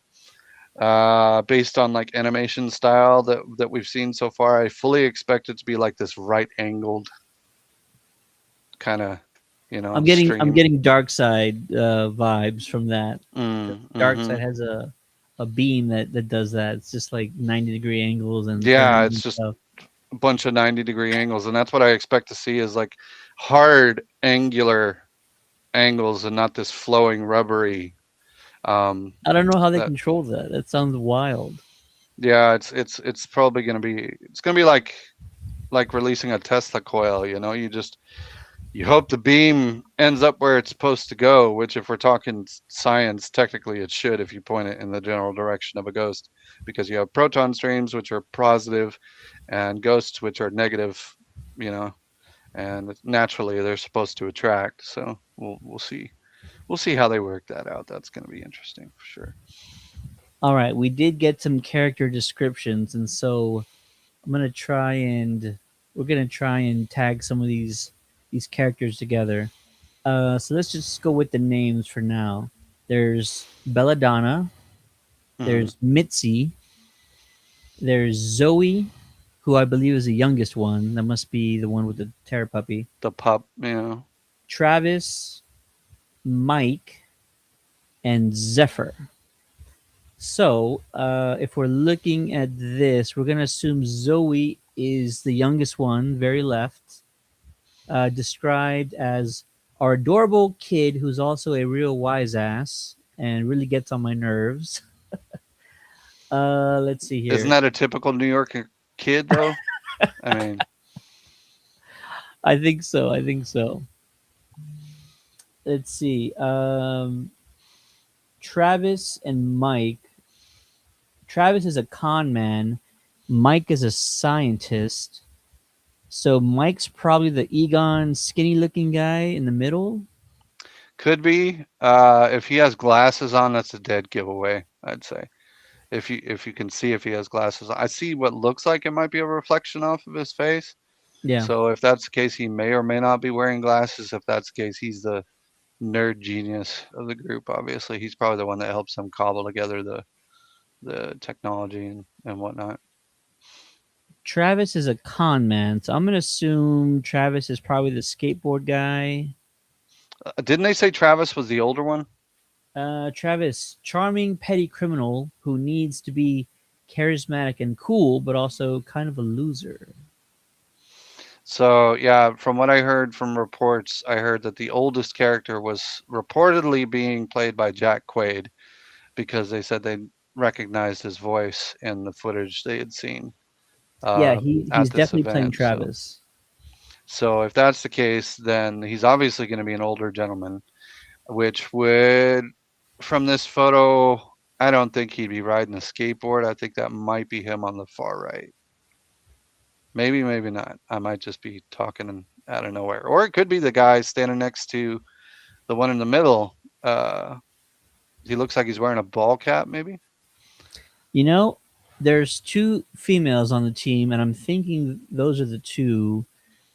S5: based on like animation style that we've seen so far, I fully expect it to be like this right angled kind of
S4: I'm
S5: stream.
S4: getting Dark Side vibes from that. Dark
S5: Mm-hmm.
S4: Side has a beam that does that. It's just like 90-degree angles and
S5: Yeah,
S4: turns
S5: it's
S4: and
S5: just
S4: stuff.
S5: a bunch of 90-degree angles, and that's what I expect to see is like hard angular angles and not this flowing rubbery.
S4: I don't know how they
S5: That
S4: control that. That sounds wild.
S5: Yeah, it's probably gonna be like releasing a Tesla coil. You just You hope the beam ends up where it's supposed to go, which, if we're talking science, technically it should if you point it in the general direction of a ghost, because you have proton streams, which are positive, and ghosts, which are negative, you know, and naturally they're supposed to attract. So we'll see. We'll see how they work that out. That's going to be interesting for sure.
S4: All right, we did get some character descriptions, and so I'm gonna try and we're gonna try and tag some of these characters together. So let's just go with the names for now. There's Belladonna,
S5: Hmm.
S4: there's Mitzi, there's Zoe, who I believe is the youngest one. That must be the one with the terror puppy.
S5: The pup, you know.
S4: Travis, Mike, and Zephyr. So, if we're looking at this, we're going to assume Zoe is the youngest one, very left, described as our adorable kid who's also a real wise ass and really gets on my nerves. Let's see
S5: Isn't
S4: here.
S5: that a typical New York kid, though? I mean,
S4: I think so. I think so. Let's see. Travis and Mike. Travis is a con man. Mike is a scientist. So Mike's probably the Egon skinny looking guy in the middle.
S5: could be. If he has glasses on, that's a dead giveaway, I'd say. If you can see if he has glasses on. I see what looks like it might be a reflection off of his face.
S4: Yeah.
S5: So if that's the case, he may or may not be wearing glasses. If that's the case, he's the nerd genius of the group. Obviously, he's probably the one that helps them cobble together the technology and whatnot.
S4: Travis is a con man. So I'm going to assume Travis is probably the skateboard guy.
S5: Didn't they say Travis was the older one?
S4: Travis, charming petty criminal who needs to be charismatic and cool, but also kind of a loser.
S5: So yeah, from what I heard from reports, I heard that the oldest character was reportedly being played by Jack Quaid because they said they recognized his voice in the footage they had seen
S4: Yeah,
S5: at
S4: he's
S5: this
S4: definitely playing
S5: event. So,
S4: Travis.
S5: so if that's the case, then he's obviously going to be an older gentleman, which would, from this photo, I don't think he'd be riding a skateboard. I think that might be him on the far right. Maybe, maybe not. I might just be talking out of nowhere, or it could be the guy standing next to the one in the middle. He looks like he's wearing a ball cap, maybe.
S4: You know, there's two females on the team, and I'm thinking those are the two.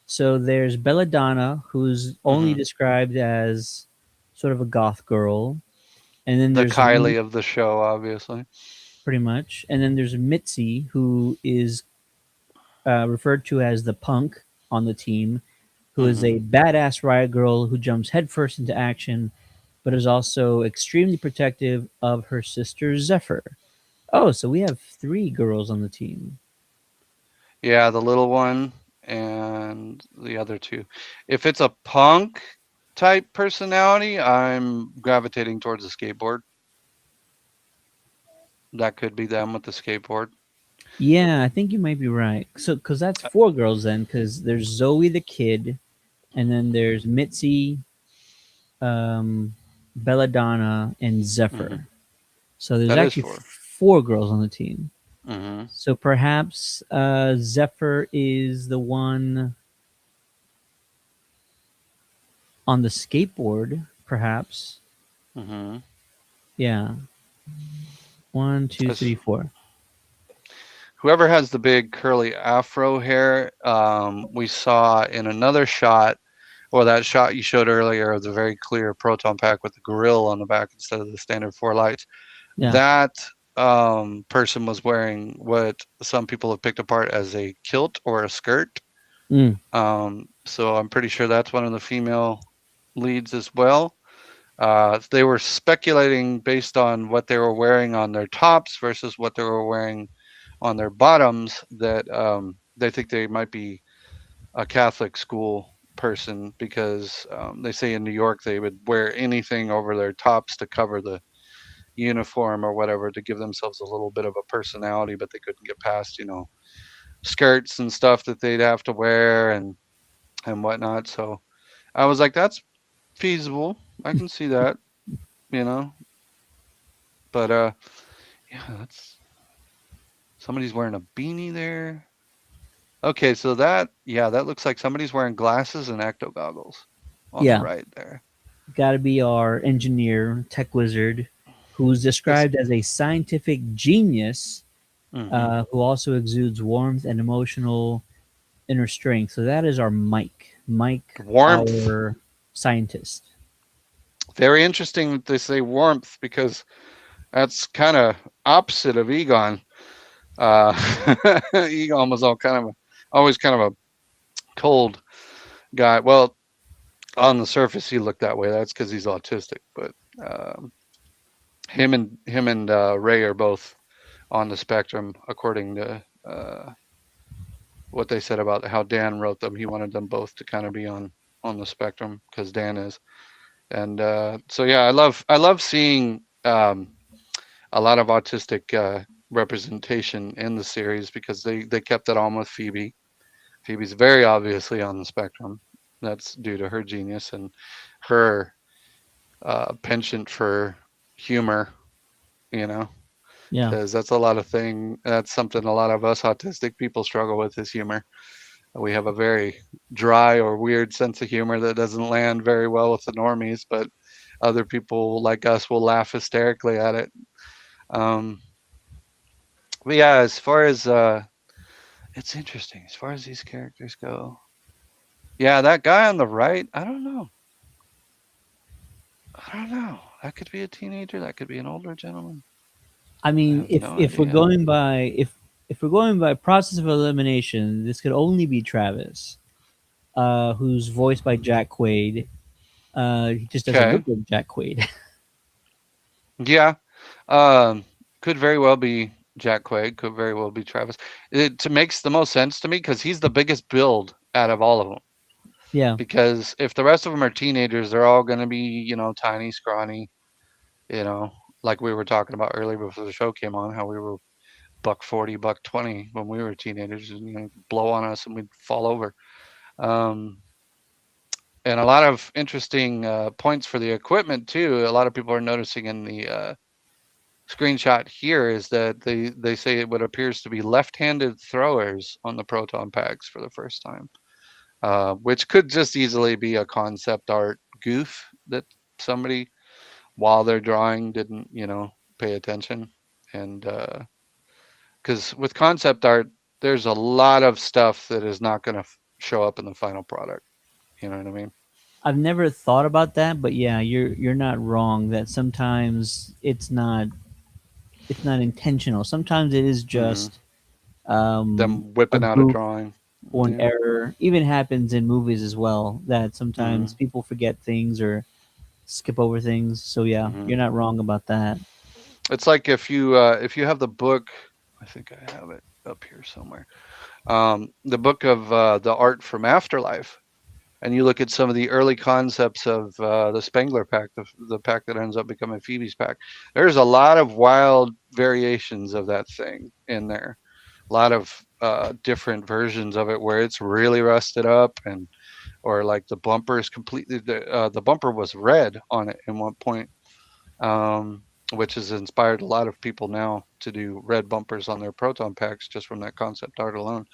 S4: So there's Belladonna, who's only
S5: Hmm.
S4: described as sort of a goth girl, and then
S5: The
S4: there's
S5: Kylie of the show, obviously.
S4: pretty much, and then there's Mitzi, who is referred to as the punk on the team, who is
S5: Hmm.
S4: a badass riot girl who jumps headfirst into action, but is also extremely protective of her sister Zephyr. Oh, so we have three girls on the team.
S5: Yeah, the little one and the other two. If it's a punk type personality, I'm gravitating towards the skateboard. That could be them with the skateboard.
S4: Yeah, I think you might be right. So, because that's four girls then, because there's Zoe the kid, and then there's Mitzi, um, Belladonna, and
S5: Hmm.
S4: Zephyr. So there's
S5: That is
S4: actually
S5: for.
S4: four girls on the team.
S5: Hmm.
S4: So perhaps Zephyr is the one on the skateboard, perhaps.
S5: Hmm.
S4: Yeah. One, two, three, four.
S5: Whoever has the big curly afro hair, we saw in another shot, or that shot you showed earlier of the very clear proton pack with the grill on the back instead of the standard four lights.
S4: Yeah.
S5: That person was wearing what some people have picked apart as a kilt or a skirt.
S4: Mm.
S5: So I'm pretty sure that's one of the female leads as well. They were speculating based on what they were wearing on their tops versus what they were wearing on their bottoms that they think they might be a Catholic school person because they say in New York they would wear anything over their tops to cover the uniform or whatever to give themselves a little bit of a personality, but they couldn't get past, skirts and stuff that they'd have to wear and whatnot. So I was like, that's feasible. I can see that, you know. But yeah, that's somebody's wearing a beanie there. Okay, so that yeah, that looks like somebody's wearing glasses and ecto goggles on the
S4: Yeah,
S5: right there.
S4: got to be our engineer, tech wizard, who's
S5: It's
S4: described as a scientific genius
S5: hmm
S4: who also exudes warmth and emotional inner strength. So that is our Mike. Mike,
S5: warmth.
S4: our scientist.
S5: Very interesting that they say warmth because that's kind of opposite of Egon. Uh, Egon was always kind of a cold guy. Well, on the surface he looked that way. That's because he's autistic. But um, him and Ray are both on the spectrum, according to what they said about how Dan wrote them. He wanted them both to kind of be on the spectrum because Dan is. And so yeah, I love seeing a lot of autistic representation in the series because they kept it on with Phoebe. Phoebe's very obviously on the spectrum. That's due to her genius and her penchant for humor, you know,
S4: Yeah.
S5: because that's a lot of thing. That's something a lot of us autistic people struggle with is humor. We have a very dry or weird sense of humor that doesn't land very well with the normies, but other people like us will laugh hysterically at it. Um, but yeah, as far as it's interesting as far as these characters go. Yeah, that guy on the right, I don't know. I don't know. That could be a teenager. That could be an older gentleman.
S4: I
S5: I
S4: mean,
S5: have no
S4: if we're
S5: idea.
S4: going by if we're going by process of elimination, this could only be Travis, who's voiced by Jack Quaid. He just doesn't
S5: Okay.
S4: look like Jack Quaid.
S5: Yeah. Um, could very well be Jack Quaid. Could very well be Travis. It makes the most sense to me because he's the biggest build out of all of them.
S4: Yeah,
S5: Because if the rest of them are teenagers, they're all going to be, tiny, scrawny, you know, like we were talking about earlier before the show came on, how we were buck 40, buck 20 when we were teenagers, and blow on us and we'd fall over. Um, and a lot of interesting points for the equipment too. A lot of people are noticing in the screenshot here is that they say what appears to be left-handed throwers on the proton packs for the first time, which could just easily be a concept art goof that somebody while they're drawing didn't pay attention. And because with concept art there's a lot of stuff that is not going to show up in the final product, you know what I mean?
S4: I've never thought about that, but yeah, you're not wrong. That sometimes it's not intentional. Sometimes it is
S5: hmm
S4: just
S5: them
S4: a
S5: whipping out a
S4: goof
S5: drawing.
S4: or an
S5: Yeah.
S4: error. Even happens in movies as well. That
S5: hmm
S4: sometimes people forget things or skip over things. So yeah,
S5: hmm
S4: you're not wrong about that.
S5: it's like if you have the book, I think I have it up here somewhere, the book of the art from Afterlife, and you look at some of the early concepts of the Spengler pack, the pack that ends up becoming Phoebe's pack. There's a lot of wild variations of that thing in there. A lot of different versions of it where it's really rusted up, and or like the bumper is completely the bumper was red on it at one point, um, which has inspired a lot of people now to do red bumpers on their proton packs just from that concept art alone.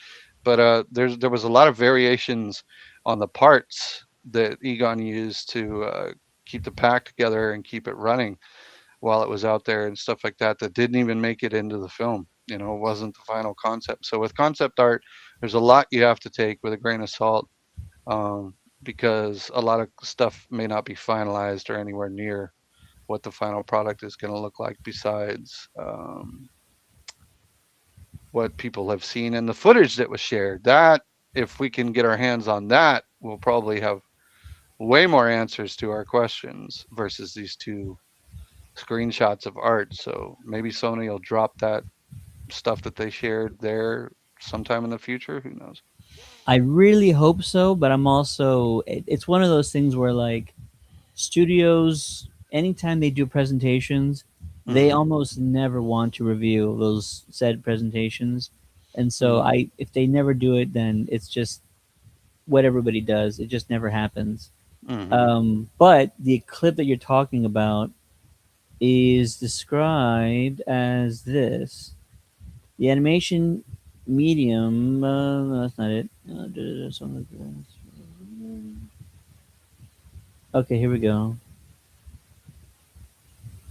S5: But there was a lot of variations on the parts that Egon used to keep the pack together and keep it running while it was out there and stuff like that that didn't even make it into the film. It wasn't the final concept. So with concept art, there's a lot you have to take with a grain of salt, um, because a lot of stuff may not be finalized or anywhere near what the final product is going to look like besides what people have seen in the footage that was shared. That, if we can get our hands on that, we'll probably have way more answers to our questions versus these two screenshots of art. So maybe Sony will drop that stuff that they shared there sometime in the future. Who knows?
S4: I really hope so, but I'm also it's one of those things where like studios anytime they do presentations, they
S5: Mm-hmm.
S4: almost never want to reveal those said presentations. And so
S5: Mm-hmm.
S4: I if they never do it then it's just what everybody does. It just never happens.
S5: Hmm.
S4: But the clip that you're talking about is described as this. The animation medium, no, that's not it. Okay, here we go.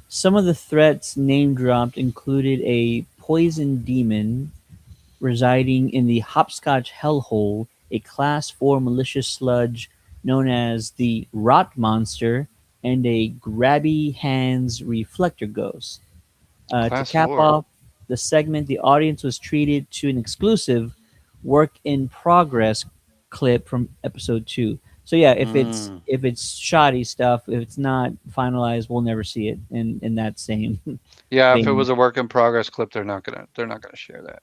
S4: Some of the threats name dropped included a poison demon residing in the Hopscotch Hellhole, a Class 4 malicious sludge known as the Rot Monster, and a Grabby Hands Reflector Ghost. To
S5: Class
S4: cap
S5: four.
S4: off the segment, the audience was treated to an exclusive work in progress clip from episode 2. So yeah,
S5: Mm.
S4: if it's shoddy stuff, if it's not finalized, we'll never see it in that same
S5: Yeah, if it
S4: vein.
S5: was a work in progress clip, they're not gonna share that.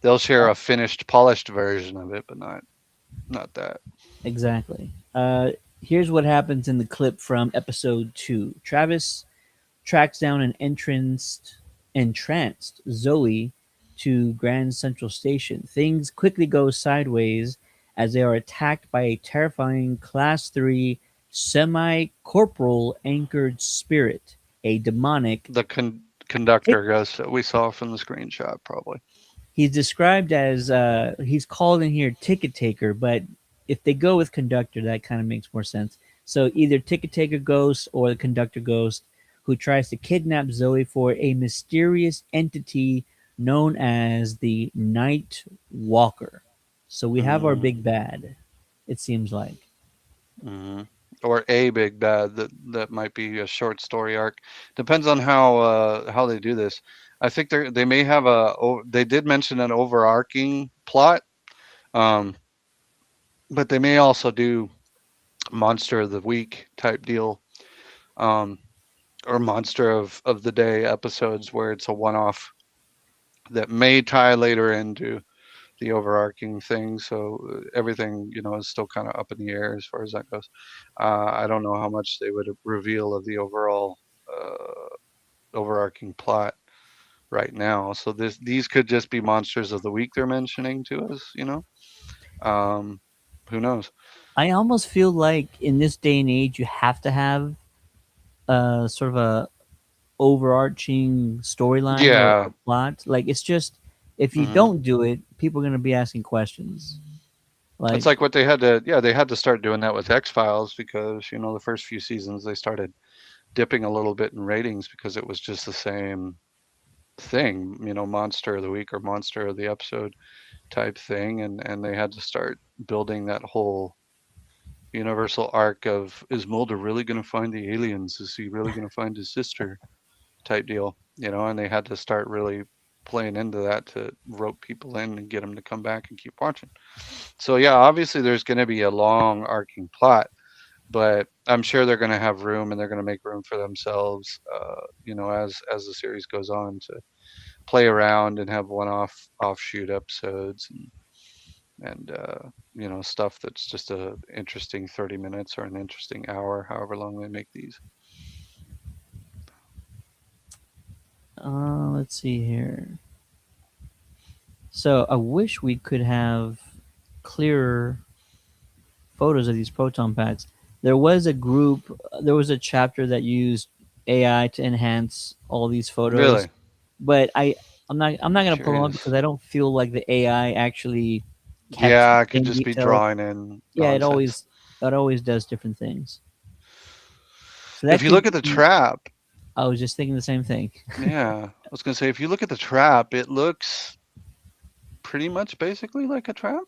S5: They'll share a finished, polished version of it, but not that.
S4: Exactly. Here's what happens in the clip from episode 2. Travis tracks down an entranced Zoe to Grand Central Station. Things quickly go sideways as they are attacked by a terrifying Class 3 semi corporal anchored spirit, a demonic.
S5: The conductor ghost that we saw from the screenshot, probably.
S4: He's described as he's called in here ticket taker, but if they go with conductor, that kind of makes more sense. So either ticket taker ghost or the conductor ghost who tries to kidnap Zoe for a mysterious entity known as the Night Walker. So we have our
S5: Mm,
S4: big bad. It seems like.
S5: mm. Or a big bad that might be a short story arc. Depends on how they do this. I think they may have they did mention an overarching plot, um, but they may also do monster of the week type deal, um, or monster of the day episodes where it's a one off that may tie later into the overarching thing. So everything, is still kind of up in the air as far as that goes. I don't know how much they would reveal of the overall overarching plot right now. So these could just be monsters of the week they're mentioning to us. Um, who knows?
S4: I almost feel like in this day and age, you have to have sort of a overarching storyline or
S5: Yeah.
S4: plot. Like it's just if you
S5: Hmm.
S4: don't do it, people are gonna be asking questions.
S5: It's
S4: Like
S5: like what they had to start doing that with X Files because the first few seasons they started dipping a little bit in ratings because it was just the same thing, monster of the week or monster of the episode type thing, and they had to start building that whole universal arc of, is Mulder really going to find the aliens? Is he really going to find his sister type deal? And they had to start really playing into that to rope people in and get them to come back and keep watching. So yeah, obviously there's going to be a long arcing plot, but I'm sure they're going to have room and they're going to make room for themselves, as the series goes on to play around and have one-off offshoot episodes and stuff that's just a interesting 30 minutes or an interesting hour, however long they make these.
S4: let's see here. So I wish we could have clearer photos of these proton packs. There was a chapter that used AI to enhance all these photos,
S5: Really
S4: but I'm not gonna pull them up because
S5: curious.
S4: I don't feel like the AI actually kept
S5: Yeah, I could
S4: in
S5: just be
S4: detail.
S5: drawing in
S4: Yeah,
S5: nonsense.
S4: it always does different things. So
S5: If
S4: that
S5: you
S4: could
S5: look at the
S4: be.
S5: trap,
S4: I was just thinking the same thing.
S5: yeah, I was gonna say, if you look at the trap, it looks pretty much basically like a trap.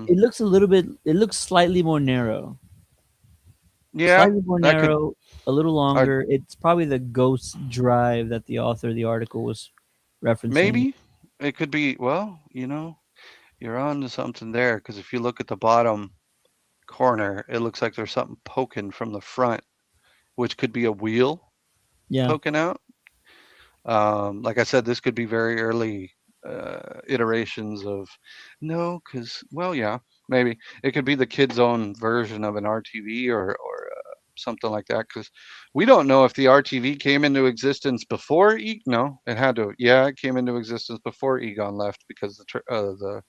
S4: It looks a little bit. It looks
S5: Yeah,
S4: slightly more
S5: that could.
S4: narrow, a little
S5: Or
S4: longer. It's probably the ghost drive that the author of the article was referencing.
S5: maybe it could be. Well, you're on to something there because if you look at the bottom corner, it looks like there's something poking from the front, which could be a wheel
S4: Yeah,
S5: poking out. Like I said, this could be very early iterations of no, because well, yeah, maybe it could be the kid's own version of an RTV or something like that. Because we don't know if the RTV came into existence before No, it had to. Yeah, it came into existence before Egon left because the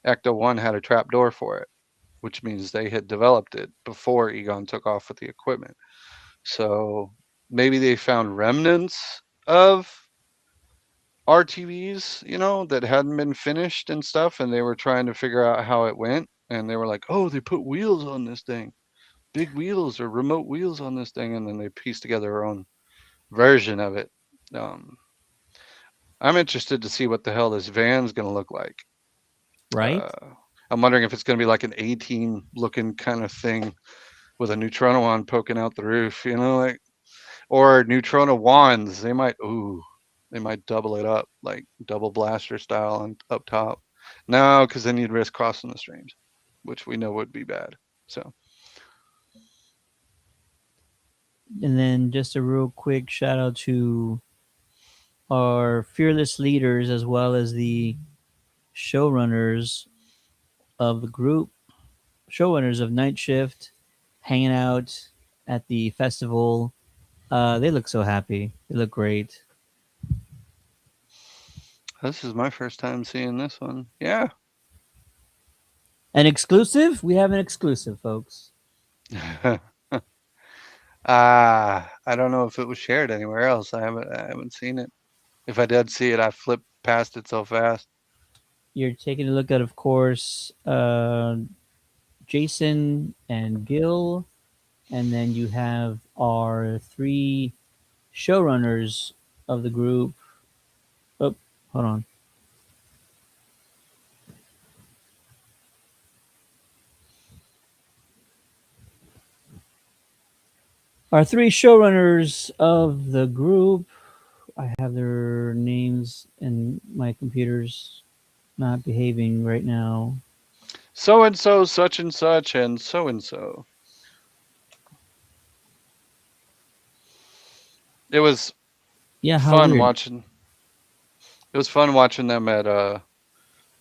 S5: Ecto One had a trap door for it. which means they had developed it before Egon took off with the equipment. So maybe they found remnants of RTVs, that hadn't been finished and stuff, and they were trying to figure out how it went. And they were like, "Oh, they put wheels on this thing, big wheels or remote wheels on this thing," and then they pieced together their own version of it. Um, I'm interested to see what the hell this van's going to look like.
S4: Right?
S5: I'm wondering if it's going to be like an A-team looking kind of thing with a neutrino wand poking out the roof, like, or neutrino wands. They might double it up, like double blaster style and up top. No, because then you'd risk crossing the streams, which we know would be bad. So,
S4: And then just a real quick shout out to our fearless leaders as well as the showrunners of the group, showrunners of Night Shift, hanging out at the festival. They look so happy. They look great.
S5: this is my first time seeing this one. Yeah.
S4: An exclusive? We have an exclusive, folks.
S5: I don't know if it was shared anywhere else. I haven't seen it. If I did see it, I flipped past it so fast.
S4: You're taking a look at, of course, Jason and Gil, and then you have our three showrunners of the group. Oh, hold on. Our three showrunners of the group. I have their names, and my computer's not behaving right now.
S5: So and so, such and such, and so and so. It was
S4: Yeah, how
S5: fun
S4: weird.
S5: watching. It was fun watching them at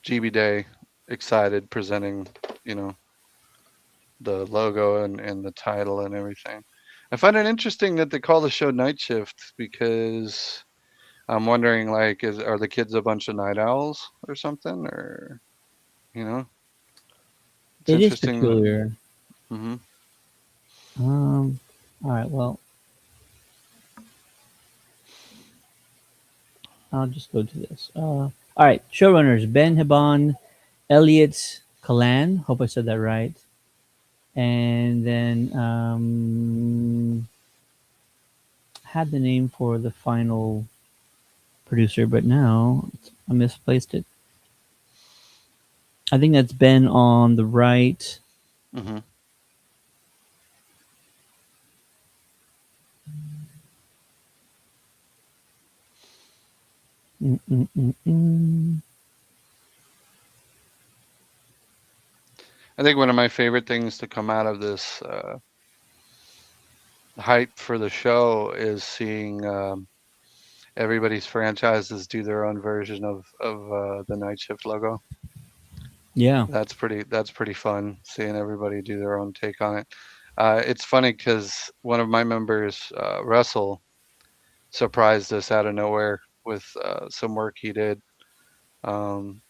S5: GB Day, excited, presenting, the logo and the title and everything. I find it interesting that they call the show Night Shift because I'm wondering, like, are the kids a bunch of night owls or something, or you know? It's
S4: It is
S5: interesting that.
S4: peculiar.
S5: Hmm.
S4: All right. Well, I'll just go to this. All right. Showrunners: Ben Hiban, Elliot Kalan. Hope I said that right. And then had the name for the final producer, but now I misplaced it. I think that's Ben on the right.
S5: Hmm.
S4: Mm-mm-mm-mm.
S5: I think one of my favorite things to come out of this hype for the show is seeing everybody's franchises do their own version of the Night Shift logo.
S4: Yeah.
S5: That's pretty fun seeing everybody do their own take on it. It's funny because one of my members, Russell, surprised us out of nowhere with some work he did,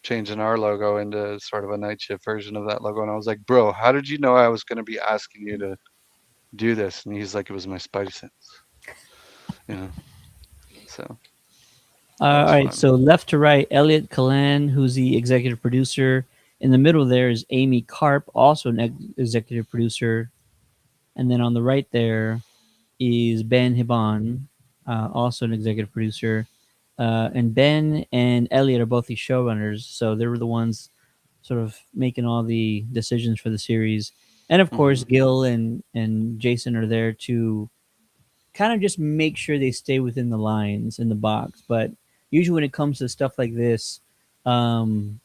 S5: changing our logo into sort of a Night Shift version of that logo. And I was like, "Bro, how did you know I was going to be asking you to do this?" And he's like, "It was my spidey sense." You know, so that
S4: All
S5: was
S4: right.
S5: fun.
S4: So left to right, Elliot Kalan, who's the executive producer. In the middle there is Amy Karp, also an executive producer. And then on the right there is Ben Hiban, also an executive producer. And Ben and Elliot are both the showrunners, so they were the ones sort of making all the decisions for the series. And of
S5: Hmm.
S4: course, Gil and Jason are there to kind of just make sure they stay within the lines in the box. But usually, when it comes to stuff like this, um,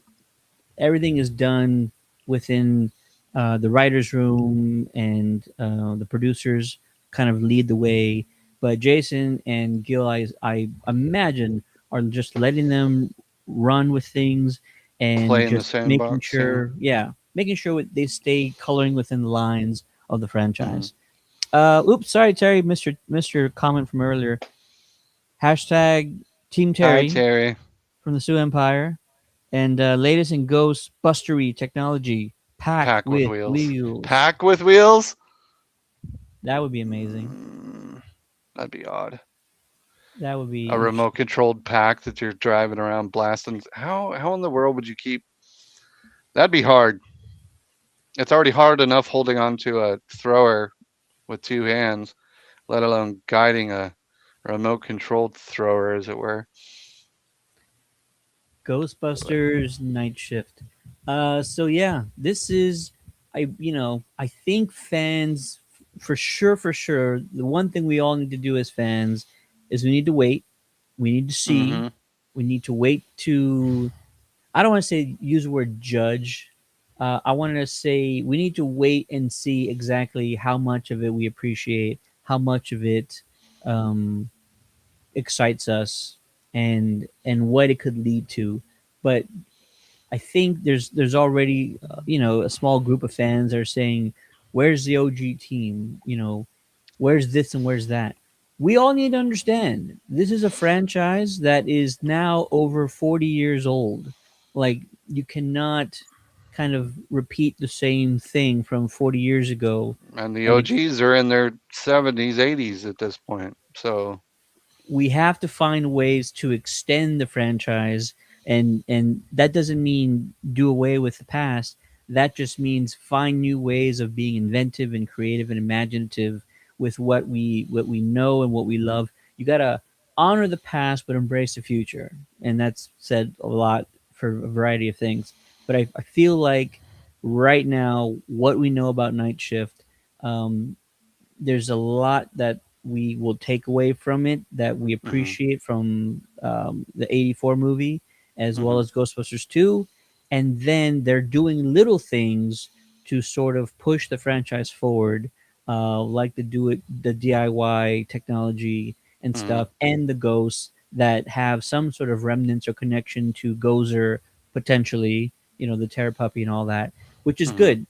S4: everything is done within the writers' room, and the producers kind of lead the way. But Jason and Gil, I imagine, are just letting them run with things and
S5: Play in the
S4: just making
S5: sandbox. Yeah.
S4: sure, yeah, making sure they stay coloring within the lines of the
S5: Hmm.
S4: franchise. Oops, sorry, Terry, Mister comment from earlier. Hashtag Team
S5: Hi,
S4: Terry
S5: Terry.
S4: from the Sioux Empire, and latest in Ghostbustery technology. Packed
S5: Pack with
S4: with
S5: wheels.
S4: wheels.
S5: Pack with wheels?
S4: That would be amazing.
S5: That'd be odd.
S4: That would
S5: A
S4: be
S5: remote controlled pack that you're driving around blasting. How in the world would you keep? That'd be hard. It's already hard enough holding onto a thrower with two hands, let alone guiding a remote controlled thrower, as it were. But
S4: Ghostbusters Night Shift. So yeah, this is I think fans for sure, the one thing we all need to do as fans is we need to wait. We need to see.
S5: mm-hmm,
S4: We need to wait to I don't want to say use the word judge. I want to say we need to wait and see exactly how much of it we appreciate, how much of it um, excites us, and what it could lead to. But I think there's already a small group of fans that are saying, "Where's the OG team? Where's this and where's that?" We all need to understand this is a franchise that is now over 40 years old. Like you cannot kind of repeat the same thing from 40 years ago.
S5: and the
S4: Like
S5: OGs are in their 70s, 80s at this point. So
S4: we have to find ways to extend the franchise, and that doesn't mean do away with the past. That just means find new ways of being inventive and creative and imaginative with what we know and what we love. You got to honor the past but embrace the future, and that's said a lot for a variety of things. But I feel like right now what we know about Night Shift, um, there's a lot that we will take away from it that we
S5: mm-hmm,
S4: appreciate from the 84 movie as well
S5: mm-hmm,
S4: as Ghostbusters 2. And then they're doing little things to sort of push the franchise forward, like the DIY technology and
S5: mm-hmm,
S4: stuff, and the ghosts that have some sort of remnants or connection to Gozer, potentially, the Terror Puppy and all that, which is
S5: mm-hmm,
S4: good.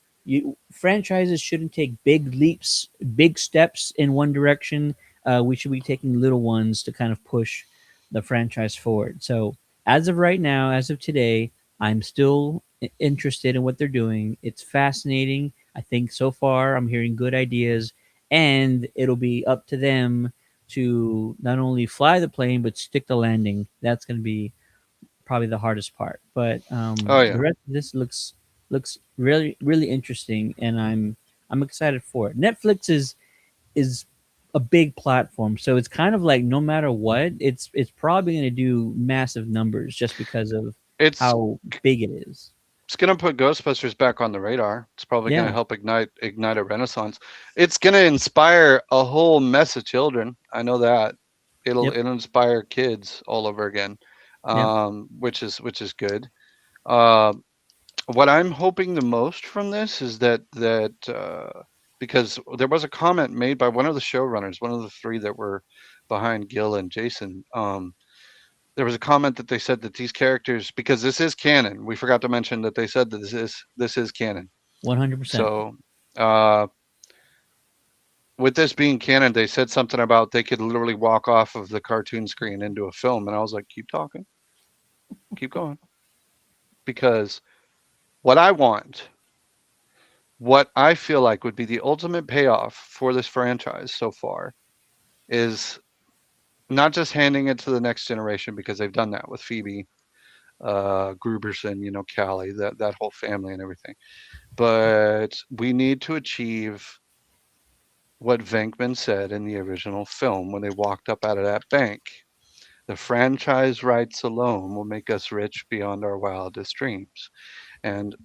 S4: Franchises shouldn't take big leaps, big steps in one direction. We should be taking little ones to kind of push the franchise forward. So as of right now, as of today, I'm still interested in what they're doing. It's fascinating. I think so far I'm hearing good ideas, and it'll be up to them to not only fly the plane but stick the landing. That's going to be probably the hardest part. But
S5: oh
S4: the
S5: yeah.
S4: rest of this looks really really interesting, and I'm excited for it. Netflix is a big platform, so it's kind of like no matter what, it's probably going to do massive numbers just because of
S5: It's
S4: how big it is.
S5: it's gonna put Ghostbusters back on the radar. It's probably gonna
S4: Yeah.
S5: help ignite a renaissance. It's gonna inspire a whole mess of children. I know that.
S4: Yep.
S5: It'll inspire kids all over again,
S4: Yep.
S5: which is good. Uh, what I'm hoping the most from this is that because there was a comment made by one of the showrunners, one of the three that were behind Gil and Jason. There was a comment that they said that these characters, because this is canon, we forgot to mention that they said that this is canon.
S4: 100%.
S5: So uh, with this being canon, they said something about they could literally walk off of the cartoon screen into a film, and I was like, keep talking, keep going, because what I want, what I feel like would be the ultimate payoff for this franchise so far is not just handing it to the next generation, because they've done that with Phoebe, Gruberson, Callie, that whole family and everything. But we need to achieve what Venkman said in the original film when they walked up out of that bank. The franchise rights alone will make us rich beyond our wildest dreams. And,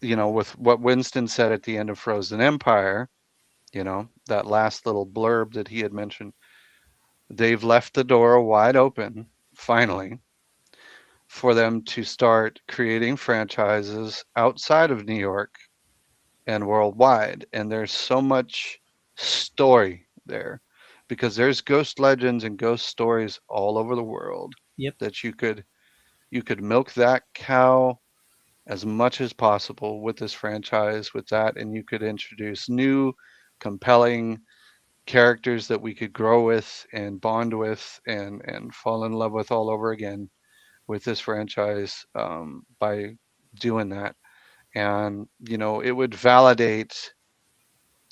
S5: with what Winston said at the end of Frozen Empire, that last little blurb that he had mentioned, they've left the door wide open, finally, for them to start creating franchises outside of New York and worldwide. And there's so much story there because there's ghost legends and ghost stories all over the world
S4: Yep.
S5: that you could milk that cow as much as possible with this franchise with that, and you could introduce new compelling characters that we could grow with and bond with and fall in love with all over again with this franchise by doing that. and it would validate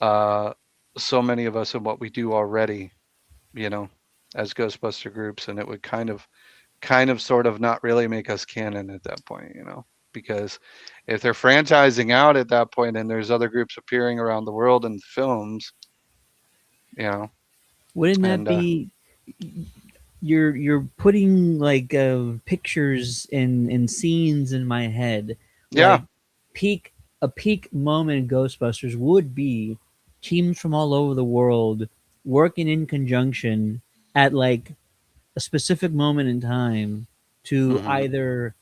S5: so many of us in what we do already, you know, as Ghostbuster groups, and it would kind of sort of not really make us canon at that point, because if they're franchising out at that point and there's other groups appearing around the world in films, you know,
S4: Wouldn't that
S5: and
S4: be you're putting like pictures and scenes in my head,
S5: yeah,
S4: like a peak moment in Ghostbusters would be teams from all over the world working in conjunction at like a specific moment in time to
S5: hmm
S4: either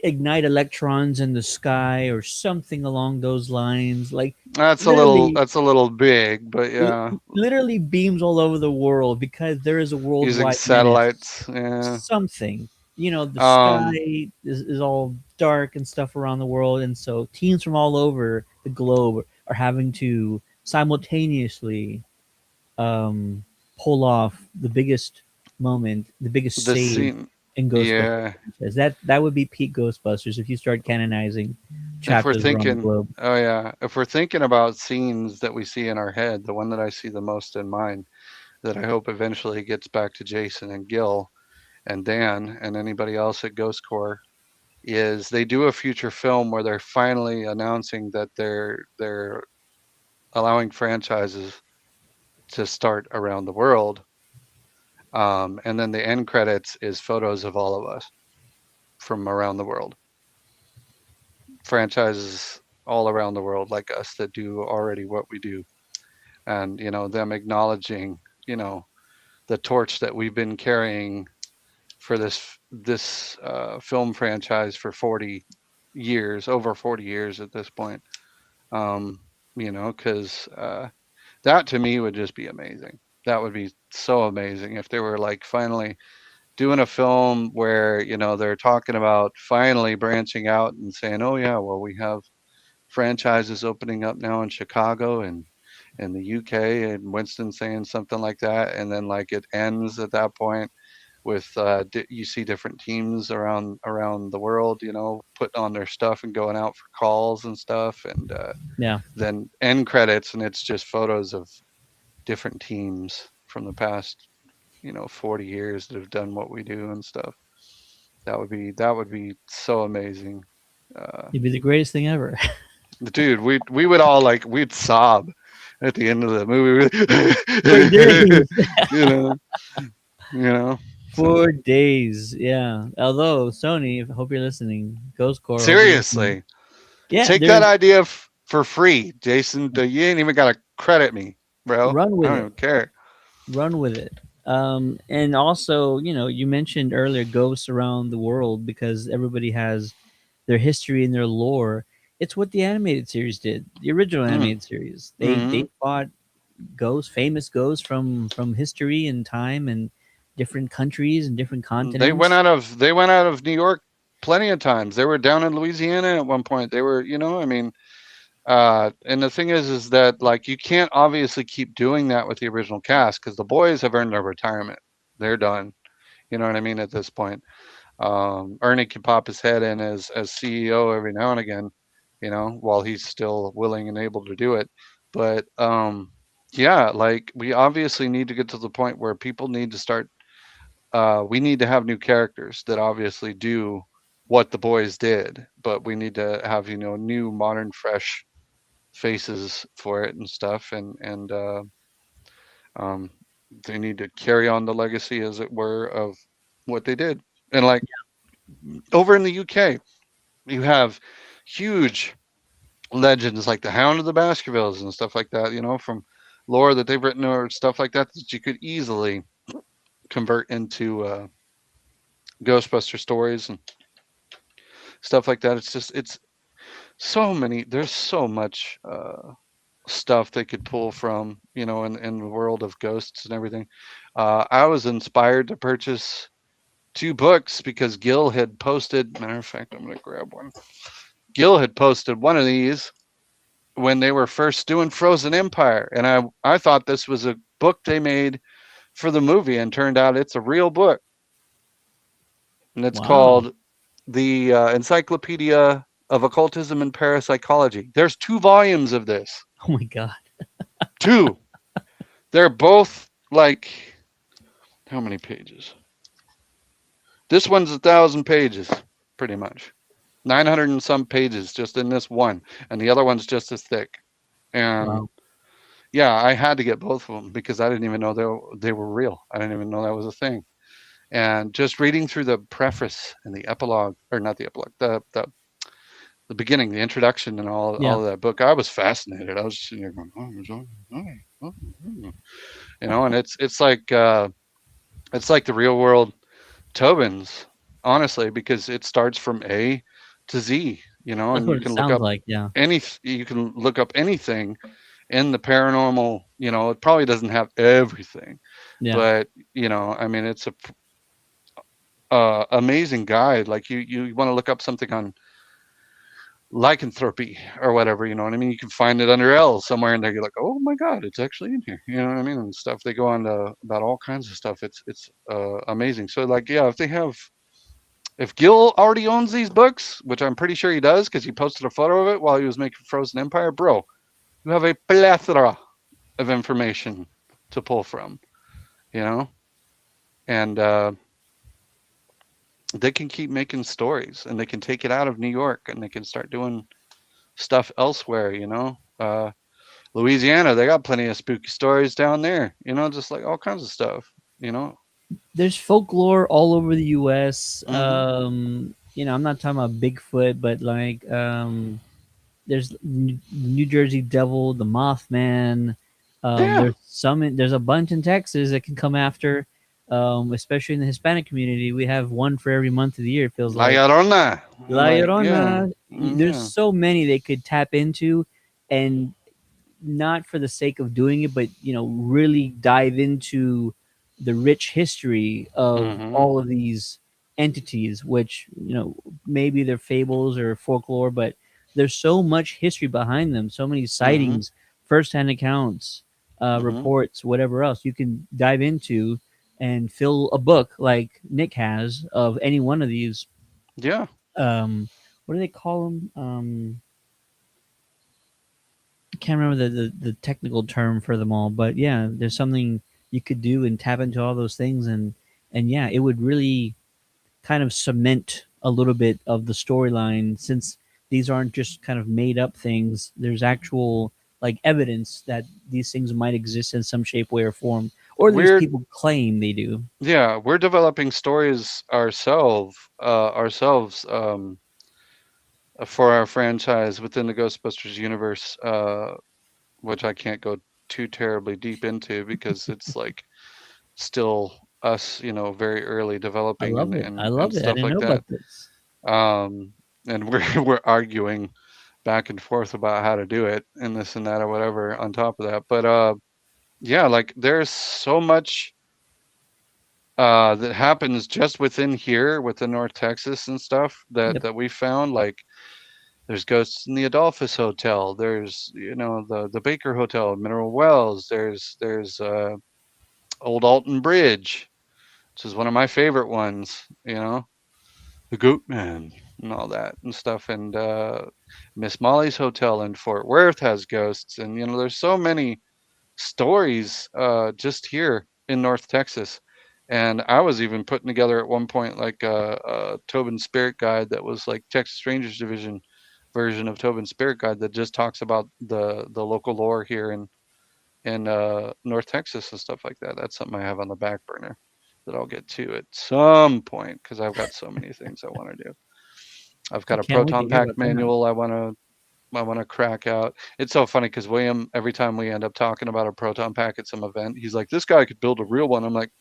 S4: ignite electrons in the sky or something along those lines, like literally
S5: that's a little big, but yeah,
S4: literally beams all over the world because there is a
S5: using
S4: worldwide menace.
S5: satellites, yeah.
S4: Something, the
S5: Um,
S4: sky is all dark and stuff around the world, and so teams from all over the globe are having to simultaneously um, pull off the biggest moment, the biggest
S5: the
S4: save
S5: scene,
S4: in Ghostbusters
S5: yeah.
S4: franchise. That would be peak Ghostbusters if you start canonizing
S5: If we're
S4: chapters around the
S5: thinking,
S4: globe.
S5: oh yeah, if we're thinking about scenes that we see in our head, the one that I see the most in mind that I hope eventually gets back to Jason and Gil and Dan and anybody else at Ghost Corps is they do a future film where they're finally announcing that they're allowing franchises to start around the world. And then the end credits is photos of all of us from around the world. Franchises all around the world like us that do already what we do. And, them acknowledging, the torch that we've been carrying for this film franchise for 40 years, over 40 years at this point. Because that to me would just be amazing. That would be so amazing if they were like finally doing a film where they're talking about finally branching out and saying, oh yeah, well we have franchises opening up now in Chicago and in the UK, and Winston saying something like that, and then like it ends at that point with you see different teams around the world, putting on their stuff and going out for calls and stuff, and
S4: Yeah.
S5: then end credits, and it's just photos of different teams from the past 40 years that have done what we do and stuff. That would be so amazing.
S4: It'd be the greatest thing ever.
S5: Dude, we would all we'd sob at the end of the movie.
S4: For days.
S5: you know, you know. So,
S4: 4 days. Yeah. Although Sony, I hope you're listening. Ghost Core. I hope you're listening.
S5: seriously,
S4: Yeah,
S5: take that
S4: there's
S5: idea for free, Jason. You ain't even gotta credit me, bro.
S4: run
S5: I
S4: with
S5: don't
S4: it.
S5: even care.
S4: Run with it. And also, you mentioned earlier ghosts around the world because everybody has their history and their lore. It's what the animated series did. The original
S5: Mm,
S4: animated series.
S5: hmm
S4: They fought ghosts, famous ghosts from history and time and different countries and different continents.
S5: They went out of New York plenty of times. They were down in Louisiana at one point. They were, I mean, and the thing is that like you can't obviously keep doing that with the original cast because the boys have earned their retirement. They're done. You know what I mean? At this point, Ernie can pop his head in as CEO every now and again, while he's still willing and able to do it. But yeah, like we obviously need to get to the point where people need to start. We need to have new characters that obviously do what the boys did, but we need to have new, modern, fresh faces for it and stuff, and um, they need to carry on the legacy, as it were, of what they did. And like over in the UK, you have huge legends like the Hound of the Baskervilles and stuff like that, from lore that they've written or stuff like that that you could easily convert into Ghostbuster stories and stuff like that. It's so many. There's so much stuff they could pull from, in the world of ghosts and everything. I was inspired to purchase 2 books because Gil had posted. Matter of fact, I'm going to grab one. Gil had posted one of these when they were first doing Frozen Empire, and I thought this was a book they made for the movie, and turned out it's a real book, and it's
S4: Wow.
S5: called the Encyclopedia of Occultism and Parapsychology. There's 2 volumes of this.
S4: Oh my god.
S5: 2. They're both like, how many pages? This one's 1,000 pages, pretty much. 900 and some pages just in this one, and the other one's just as thick. And
S4: Wow.
S5: yeah, I had to get both of them because I didn't even know they were real. I didn't even know that was a thing. And just reading through the preface and the epilogue, or not the epilogue, the beginning, the introduction, and
S4: Yeah.
S5: all of that book, I was fascinated. I was just sitting there going, and it's like the real world Tobin's, honestly, because it starts from A to Z,
S4: That's
S5: and
S4: what it sounds like. Yeah.
S5: you can look up anything in the paranormal. It probably doesn't have everything,
S4: Yeah.
S5: but I mean, it's a amazing guide. Like you want to look up something on lycanthropy or whatever, you know what I mean? You can find it under L somewhere in there. You're like, oh my God, it's actually in here. You know what I mean? And stuff. They go on to about all kinds of stuff. It's amazing. So like, yeah, if Gil already owns these books, which I'm pretty sure he does because he posted a photo of it while he was making Frozen Empire, bro, you have a plethora of information to pull from, you know? And they can keep making stories and they can take it out of New York and they can start doing stuff elsewhere, Louisiana, they got plenty of spooky stories down there, just like all kinds of stuff, you know.
S4: There's folklore all over the U.S.
S5: Hmm.
S4: I'm not talking about Bigfoot, but like there's New Jersey Devil, the Mothman.
S5: Yeah.
S4: There's a bunch in Texas that can come after, especially in the Hispanic community. We have one for every month of the year. It feels
S5: La
S4: like
S5: Llorona.
S4: La
S5: Like, yeah.
S4: Llorona. There's
S5: Yeah.
S4: so many they could tap into, and not for the sake of doing it, but really dive into the rich history of
S5: Hmm.
S4: all of these entities, which maybe they're fables or folklore, but there's so much history behind them, so many
S5: Hmm.
S4: sightings, firsthand accounts,
S5: Hmm.
S4: reports, whatever else you can dive into and fill a book like Nick has of any one of these.
S5: Yeah.
S4: What do they call them? I can't remember the technical term for them all, but yeah, there's something you could do and tap into all those things, and yeah, it would really kind of cement a little bit of the storyline, since these aren't just kind of made up things. There's actual like evidence that these things might exist in some shape, way, or form, or at least
S5: We're
S4: people claim they do.
S5: yeah, we're developing stories ourselves for our franchise within the Ghostbusters universe, which I can't go too terribly deep into because it's like still us, very early
S4: I
S5: developing
S4: love
S5: and
S4: it. I
S5: and, and
S4: love it. I
S5: stuff
S4: didn't
S5: like
S4: know
S5: that.
S4: about this.
S5: And we're arguing back and forth about how to do it and this and that or whatever on top of that. But yeah, like there's so much that happens just within here, within North Texas and stuff that
S4: Yep.
S5: that we found. Like there's ghosts in the Adolphus Hotel. There's the Baker Hotel, Mineral Wells. There's Old Alton Bridge, which is one of my favorite ones. The Goat Man and all that and stuff. And Miss Molly's Hotel in Fort Worth has ghosts. And there's so many stories just here in North Texas. And I was even putting together at one point like a Tobin Spirit Guide that was like Texas Rangers Division version of Tobin Spirit Guide that just talks about the local lore here in North Texas and stuff like that. That's something I have on the back burner that I'll get to at some point because I've got so many things I want to do. I've
S4: I
S5: got a
S4: can't wait to
S5: proton
S4: hear
S5: pack
S4: about that.
S5: manual I want to crack out. It's so funny because William, every time we end up talking about a proton pack at some event, he's like, "This guy could build a real one." I'm like,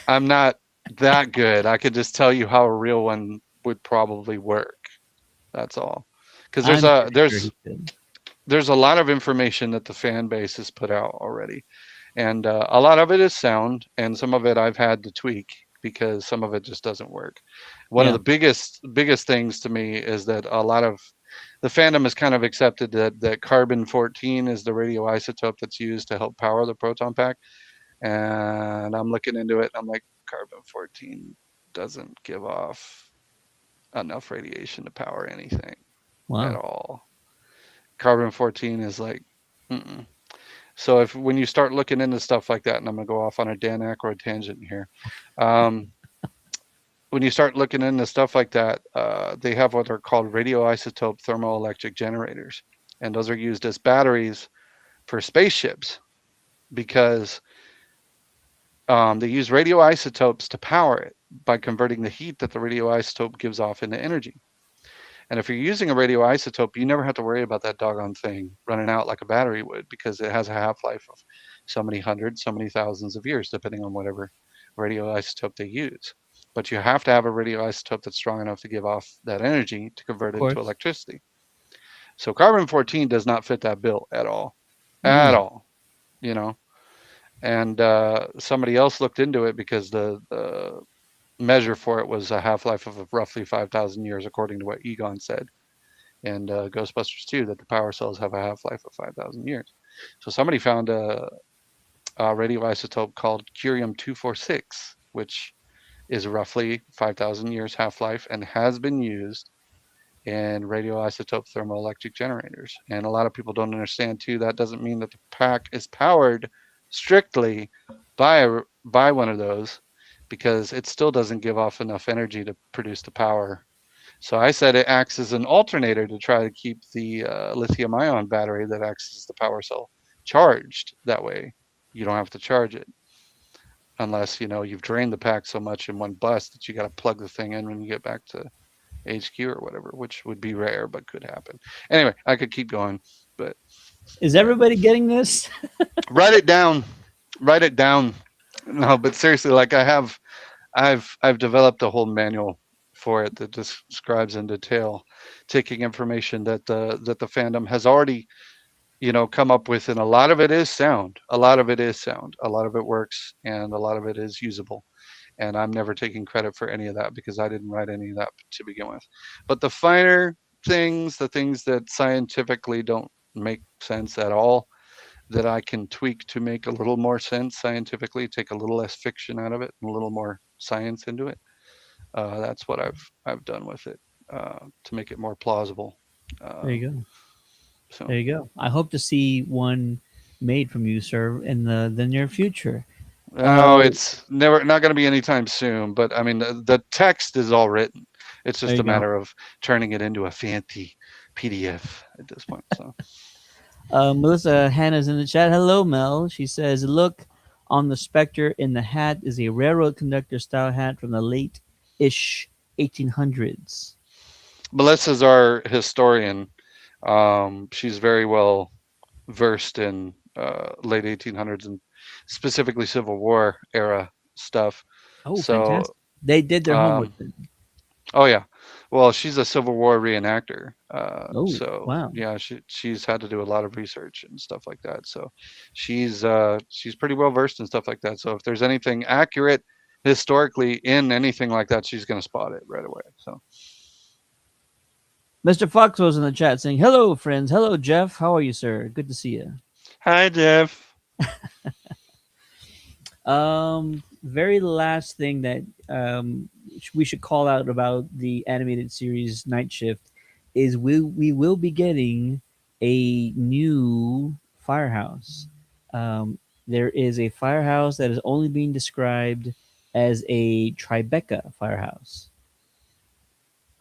S5: "I'm not that good. I could just tell you how a real one would probably work. That's all." Because there's
S4: I'm
S5: a
S4: pretty sure
S5: there's
S4: he could.
S5: there's a lot of information that the fan base has put out already, and a lot of it is sound, and some of it I've had to tweak because some of it just doesn't work. One of
S4: Yeah.
S5: the biggest things to me is that a lot of the fandom has kind of accepted that carbon 14 is the radioisotope that's used to help power the proton pack, and I'm looking into it. And I'm like, carbon 14 doesn't give off enough radiation to power anything. at
S4: Wow.
S5: all. Carbon-14 is like, mm-mm. So if when you start looking into stuff like that, and I'm gonna go off on a Dan Aykroyd tangent here, um, when you start looking into stuff like that, they have what are called radioisotope thermoelectric generators, and those are used as batteries for spaceships because they use radioisotopes to power it by converting the heat that the radioisotope gives off into energy. And if you're using a radioisotope, you never have to worry about that doggone thing running out like a battery would because it has a half-life of so many hundreds, so many thousands of years, depending on whatever radioisotope they use. But you have to have a radioisotope that's strong enough to give off that energy to
S4: Of
S5: convert it into
S4: course.
S5: electricity. So carbon-14 does not fit that bill at all, at
S4: Mm.
S5: all, you know. And somebody else looked into it because the measure for it was a half-life of roughly 5,000 years, according to what Egon said. And Ghostbusters 2, that the power cells have a half-life of 5,000 years. So somebody found a radioisotope called curium-246, which is roughly 5,000 years half-life and has been used in radioisotope thermoelectric generators. And a lot of people don't understand too. That doesn't mean that the pack is powered strictly by one of those, because it still doesn't give off enough energy to produce the power. So I said it acts as an alternator to try to keep the lithium ion battery that acts as the power cell charged. That way you don't have to charge it unless, you've drained the pack so much in one bust that you got to plug the thing in when you get back to HQ or whatever, which would be rare but could happen. Anyway, I could keep going, but
S4: Is
S5: yeah.
S4: everybody getting this?
S5: Write it down. Write it down. No, but seriously, like I've developed a whole manual for it that describes in detail, taking information that the fandom has already, come up with, and a lot of it is sound. A lot of it is sound. A lot of it works, and a lot of it is usable. And I'm never taking credit for any of that because I didn't write any of that to begin with. But the finer things, the things that scientifically don't make sense at all, that I can tweak to make a little more sense scientifically, take a little less fiction out of it and a little more science into it. That's what I've done with it to make it more plausible.
S4: There
S5: Uh,
S4: you go.
S5: so
S4: There you go. I hope to see one made from you, sir, in the near future.
S5: no,
S4: Uh,
S5: it's never not going to be anytime soon. But I mean, the text is all written. It's
S4: there
S5: just
S4: you
S5: a
S4: go.
S5: matter of turning it into a fancy PDF at this point. So
S4: Melissa Hannah's in the chat. Hello, Mel. She says, "Look on the specter in the hat is a railroad conductor style hat from the late-ish 1800s."
S5: Melissa's our historian. She's very well versed in late 1800s and specifically Civil War era stuff.
S4: Oh,
S5: So,
S4: fantastic! They did their homework
S5: um,
S4: then.
S5: oh yeah, well, she's a Civil War reenactor.
S4: Oh,
S5: So
S4: wow.
S5: yeah, she's had to do a lot of research and stuff like that. So she's pretty well versed in stuff like that. So if there's anything accurate historically in anything like that, she's gonna spot it right away. So
S4: Mr. Fox was in the chat saying, "Hello, friends. Hello, Jeff. How are you, sir? Good to see you."
S5: hi, Jeff.
S4: Very last thing that we should call out about the animated series Night Shift is we will be getting a new firehouse. There is a firehouse that is only being described as a Tribeca firehouse.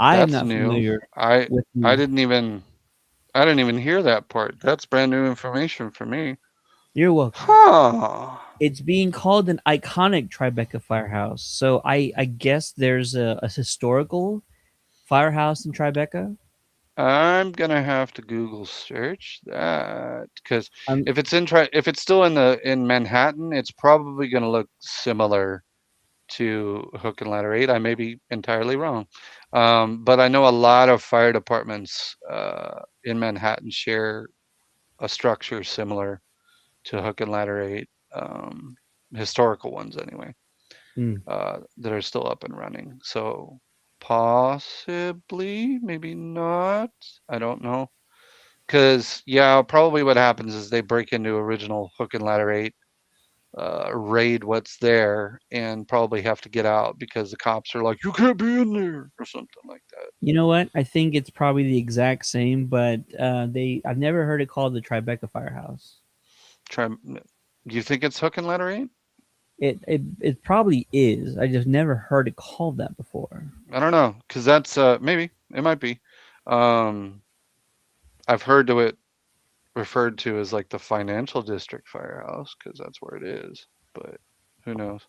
S4: I am
S5: That's
S4: not
S5: new.
S4: familiar
S5: I
S4: with
S5: I
S4: the.
S5: didn't even I didn't even hear that part. That's brand new information for me.
S4: You're welcome.
S5: Huh.
S4: It's being called an iconic Tribeca firehouse. So I guess there's a historical firehouse in Tribeca.
S5: I'm gonna have to Google search that because
S4: Um,
S5: if it's still in Manhattan, it's probably gonna look similar to Hook and Ladder 8. I may be entirely wrong, but I know a lot of fire departments in Manhattan share a structure similar to Hook and Ladder 8, historical ones anyway,
S4: mm,
S5: that are still up and running. So possibly, maybe not. I don't know. Because, yeah, probably what happens is they break into original Hook and Ladder 8, raid what's there, and probably have to get out because the cops are like, you can't be in there, or something like that.
S4: You know what? I think it's probably the exact same, but I've never heard it called the Tribeca Firehouse.
S5: Try. Do you think it's Hook and Ladder 8?
S4: It probably is. I just never heard it called that before.
S5: I don't know, because that's maybe it might be. Um, I've heard to it referred to as like the financial district firehouse because that's where it is. But who knows?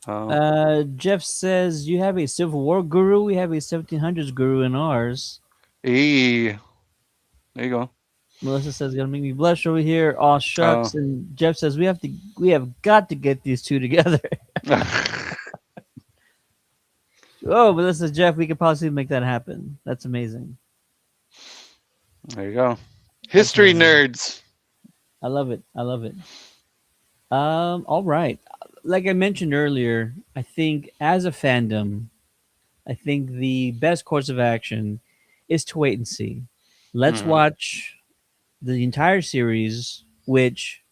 S5: Um,
S4: Jeff says you have a Civil War guru. We have a 1700s guru in ours.
S5: there you go.
S4: Melissa says gonna make me blush over here. Aw
S5: Oh,
S4: shucks. And Jeff says we have got to get these two together. Oh, Melissa, Jeff, we could possibly make that happen. That's amazing.
S5: there you go.
S4: That's
S5: History
S4: amazing.
S5: nerds.
S4: I love it. I love it. All right. Like I mentioned earlier, I think as a fandom, I think the best course of action is to wait and see. Let's
S5: Mhm.
S4: watch the entire series, which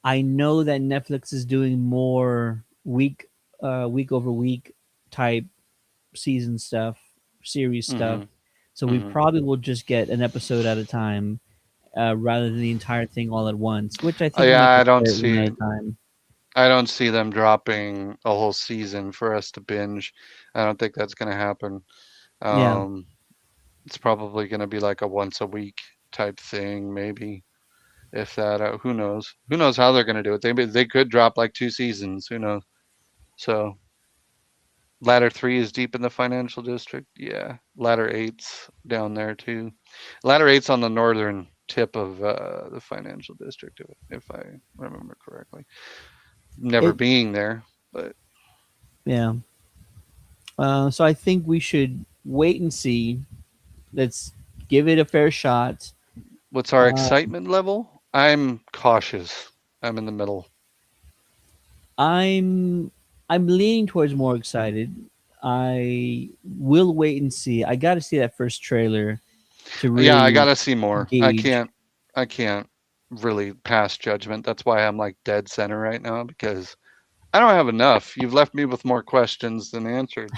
S4: I know that Netflix is doing more week over week type season stuff, series stuff.
S5: Mhm.
S4: So we
S5: Mhm.
S4: probably will just get an episode at a time rather than the entire thing all at once, which I think will
S5: Yeah,
S4: make
S5: I
S4: it
S5: don't
S4: fair one at
S5: see.
S4: a time.
S5: I don't see them dropping a whole season for us to binge. I don't think that's going to happen.
S4: Yeah,
S5: Um, it's probably going to be like a once a week type thing, maybe if that. Who knows? Who knows how they're going to do it? They could drop like 2 seasons. Who knows? So ladder 3 is deep in the financial district. Yeah, ladder 8's down there too. Ladder 8's on the northern tip of the financial district, if I remember correctly. Never
S4: it.
S5: being there, but
S4: Yeah. So I think we should wait and see. Let's give it a fair shot.
S5: what's our
S4: Uh,
S5: excitement level? I'm cautious. I'm in the middle.
S4: I'm I'm leaning towards more excited. I will wait and see. I got to see that first trailer to
S5: Yeah, I
S4: really
S5: gotta see more.
S4: gauge.
S5: I can't really pass judgment. That's why I'm like dead center right now because I don't have enough. You've left me with more questions than answered,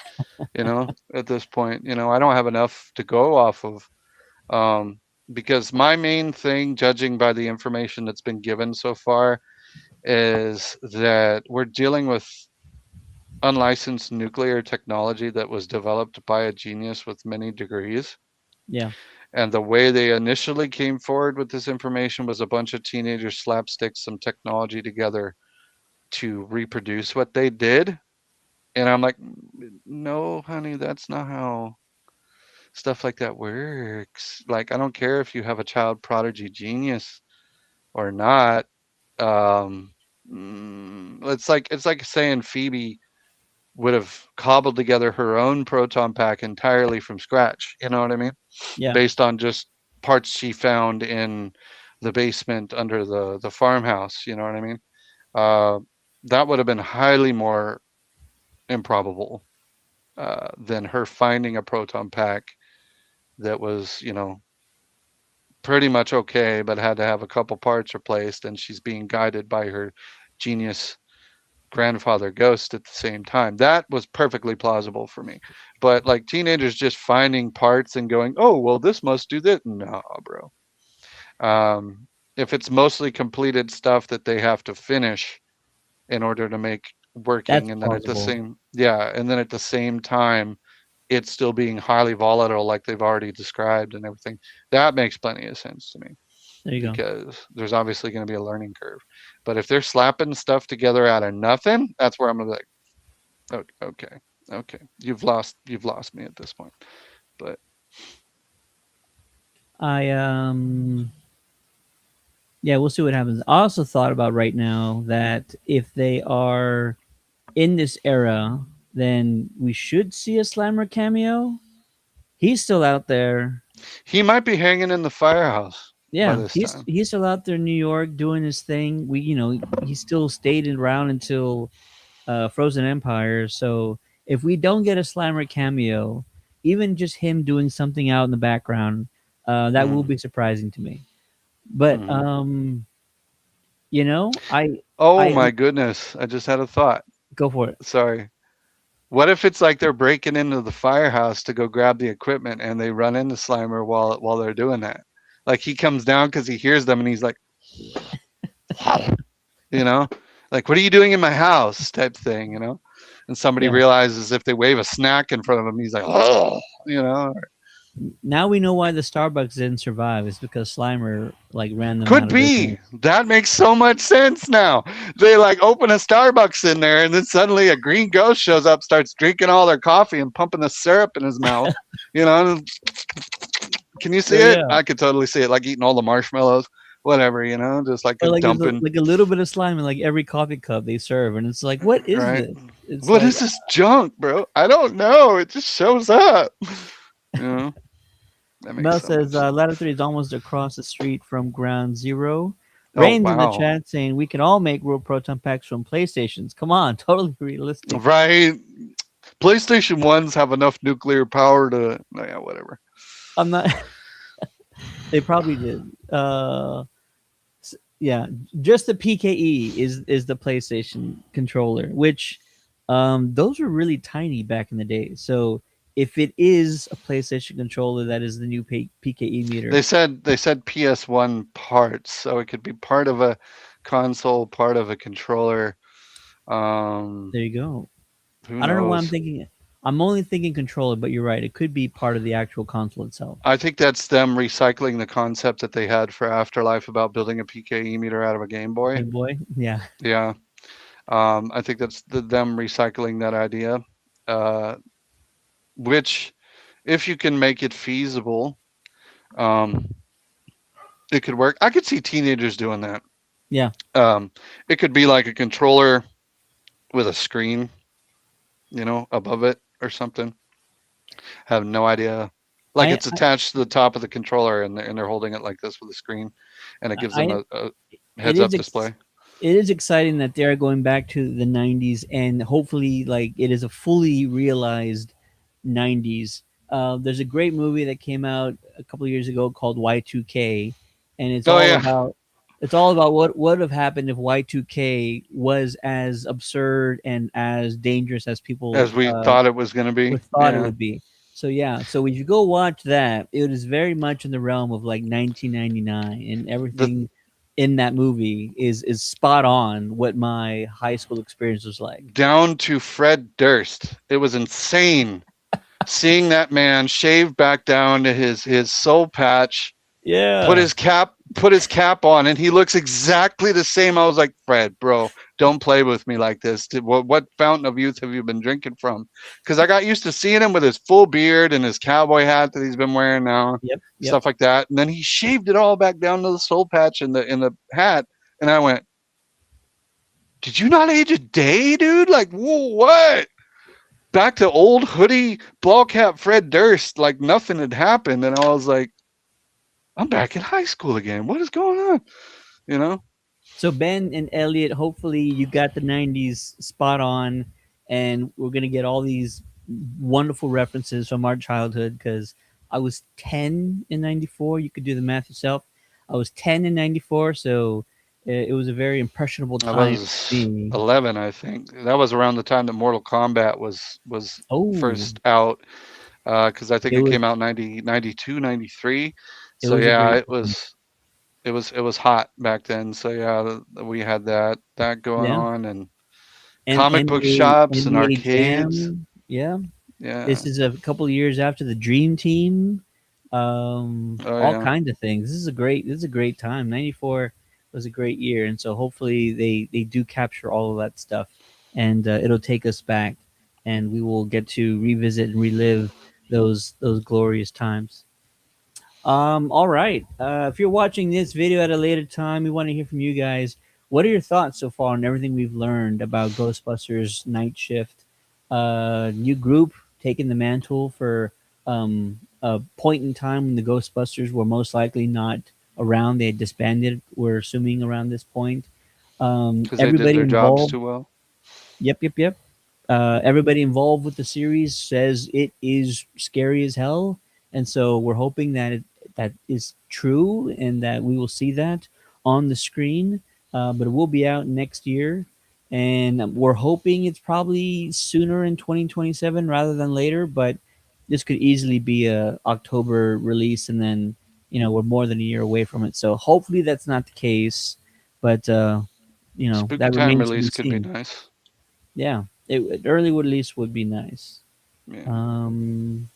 S5: at this point. I don't have enough to go off of. Um, because my main thing, judging by the information that's been given so far, is that we're dealing with unlicensed nuclear technology that was developed by a genius with many degrees.
S4: Yeah,
S5: And the way they initially came forward with this information was a bunch of teenagers slapstick some technology together to reproduce what they did. And I'm like, no, honey, that's not how stuff like that works. Like, I don't care if you have a child prodigy genius or not. Um, it's like saying Phoebe would have cobbled together her own proton pack entirely from scratch. You know what I mean?
S4: yeah,
S5: Based on just parts she found in the basement under the farmhouse. You know what I mean? Uh, that would have been highly more improbable than her finding a proton pack that was, pretty much okay, but had to have a couple parts replaced, and she's being guided by her genius grandfather ghost at the same time. That was perfectly plausible for me. But like teenagers just finding parts and going, oh, well, this must do that. No, bro. If it's mostly completed stuff that they have to finish in order to make
S4: that's
S5: working, and then
S4: plausible.
S5: at the same time, it's still being highly volatile, like they've already described and everything. That makes plenty of sense to me
S4: There you go.
S5: because there's obviously going to be a learning curve. But if they're slapping stuff together out of nothing, that's where I'm gonna be like, okay, okay, you've lost me at this point. But
S4: I yeah, we'll see what happens. I also thought about right now that if they are in this era, then we should see a Slammer cameo. He's still out there.
S5: he might be hanging in the firehouse by
S4: Yeah,
S5: this
S4: he's
S5: time.
S4: he's still out there in New York doing his thing. He still stayed around until Frozen Empire. So if we don't get a Slammer cameo, even just him doing something out in the background, that will
S5: Mm,
S4: be surprising to me. But
S5: mm.
S4: you know, I
S5: Oh
S4: I
S5: my goodness! I just had a thought.
S4: go for it.
S5: Sorry. What if it's like they're breaking into the firehouse to go grab the equipment and they run into Slimer while they're doing that? Like he comes down because he hears them and he's like, you know, like what are you doing in my house type thing, you know? And somebody
S4: Yeah.
S5: realizes if they wave a snack in front of him, he's like, oh, you know.
S4: Now we know why the Starbucks didn't survive. It's because Slimer like ran them out
S5: Could
S4: of business.
S5: be. That makes so much sense now. They like open a Starbucks in there, and then suddenly a green ghost shows up, starts drinking all their coffee and pumping the syrup in his mouth. You know, can you see
S4: So
S5: it?
S4: yeah,
S5: I could totally see it, like eating all the marshmallows, whatever. You know, just like
S4: or
S5: a
S4: like there's
S5: dumping.
S4: like a little bit of slime in like every coffee cup they serve, and it's like, what is
S5: Right?
S4: this? It's
S5: What
S4: like
S5: is this junk, bro? I don't know. It just shows up. You know, that
S4: Mel
S5: makes so
S4: says,
S5: much sense.
S4: Ladder 3 is almost across the street from Ground Zero.
S5: Oh
S4: Rain's in the
S5: wow!
S4: chat saying we can all make real proton packs from PlayStations. Come on, totally realistic.
S5: Right? PlayStation ones have enough nuclear power to. Yeah, whatever.
S4: I'm not. They probably did. Yeah, just the PKE is the PlayStation controller, which those were really tiny back in the day. So if it is a PlayStation controller, that is the new PKE meter.
S5: They said PS1 parts, so it could be part of a console, part of a controller.
S4: There you go.
S5: Who
S4: I don't know why I'm
S5: knows?
S4: thinking. I'm only thinking controller, but you're right. It could be part of the actual console itself.
S5: I think that's them recycling the concept that they had for Afterlife about building a PKE meter out of a Game Boy.
S4: Game Boy, yeah,
S5: Yeah, I think that's them recycling that idea. Uh, which, if you can make it feasible, um, it could work. I could see teenagers doing that.
S4: yeah.
S5: It could be like a controller with a screen, you know, above it or something. Have no idea. Like
S4: I
S5: it's attached to the top of the controller, and they're holding it like this with a screen, and it gives them
S4: I
S5: a
S4: it
S5: heads
S4: is
S5: up display.
S4: it is exciting that they're going back to the 90s, and hopefully like it is a fully realized 90s. There's a great movie that came out a couple of years ago called Y2K, and
S5: Oh yeah,
S4: it's all about what would have happened if Y2K was as absurd and as dangerous as people
S5: as we thought it was going to be.
S4: would thought it
S5: Yeah,
S4: would be. So yeah, so if you go watch that, it is very much in the realm of like 1999, and
S5: the
S4: everything in that movie is spot on what my high school experience was like.
S5: down to Fred Durst. It was insane seeing that man shave back down to his soul patch,
S4: Yeah,
S5: put his cap on, and he looks exactly the same. I was like, Fred, bro, don't play with me like this. What fountain of youth have you been drinking from? Because I got used to seeing him with his full beard and his cowboy hat that he's been wearing now,
S4: yep.
S5: stuff like that. And then he shaved it all back down to the soul patch in the hat, and I went, did you not age a day, dude? Like, whoa, what? Back to old hoodie ball cap Fred Durst, like nothing had happened, and I was like, I'm back in high school again. What is going on? You know?
S4: So Ben and Elliot, hopefully you got the 90s spot on, and we're gonna get all these wonderful references from our childhood because I was 10 in 94. You could do the math yourself. I was 10 in 94, so it was a very impressionable
S5: I
S4: time for
S5: was
S4: me.
S5: 11, I think. That was around the time that Mortal Kombat was
S4: Oh,
S5: first out, because I think
S4: it
S5: it
S4: was
S5: came out 92, 93.
S4: it
S5: So
S4: was a
S5: yeah,
S4: great
S5: it
S4: time.
S5: was it was hot back then. So yeah, we had that going
S4: Yeah,
S5: on, and
S4: and
S5: comic book shops and
S4: NBA
S5: arcades.
S4: Jam. Yeah,
S5: Yeah.
S4: this is a couple of years after the Dream Team.
S5: Oh
S4: All
S5: yeah.
S4: kinds of things. This is a great time. 94 was a great year, and so hopefully they do capture all of that stuff, and it'll take us back, and we will get to revisit and relive those glorious times. All right. If you're watching this video at a later time, we want to hear from you guys. What are your thoughts so far on everything we've learned about Ghostbusters Night Shift? New group taking the mantle for a point in time when the Ghostbusters were most likely not around. They had disbanded, we're assuming, around this point.
S5: Because they did
S4: Everybody
S5: their jobs
S4: involved.
S5: too well.
S4: Yep. Everybody involved with the series says it is scary as hell, and so we're hoping that that is true and that we will see that on the screen. But it will be out next year, and we're hoping it's probably sooner in 2027 rather than later. But this could easily be a October release, and then we're more than a year away from it. So hopefully that's not the case, but
S5: Spooky
S4: that
S5: time
S4: remains to be
S5: release could be
S4: seen.
S5: nice.
S4: Yeah, early release would be nice.
S5: Yeah.
S4: Um,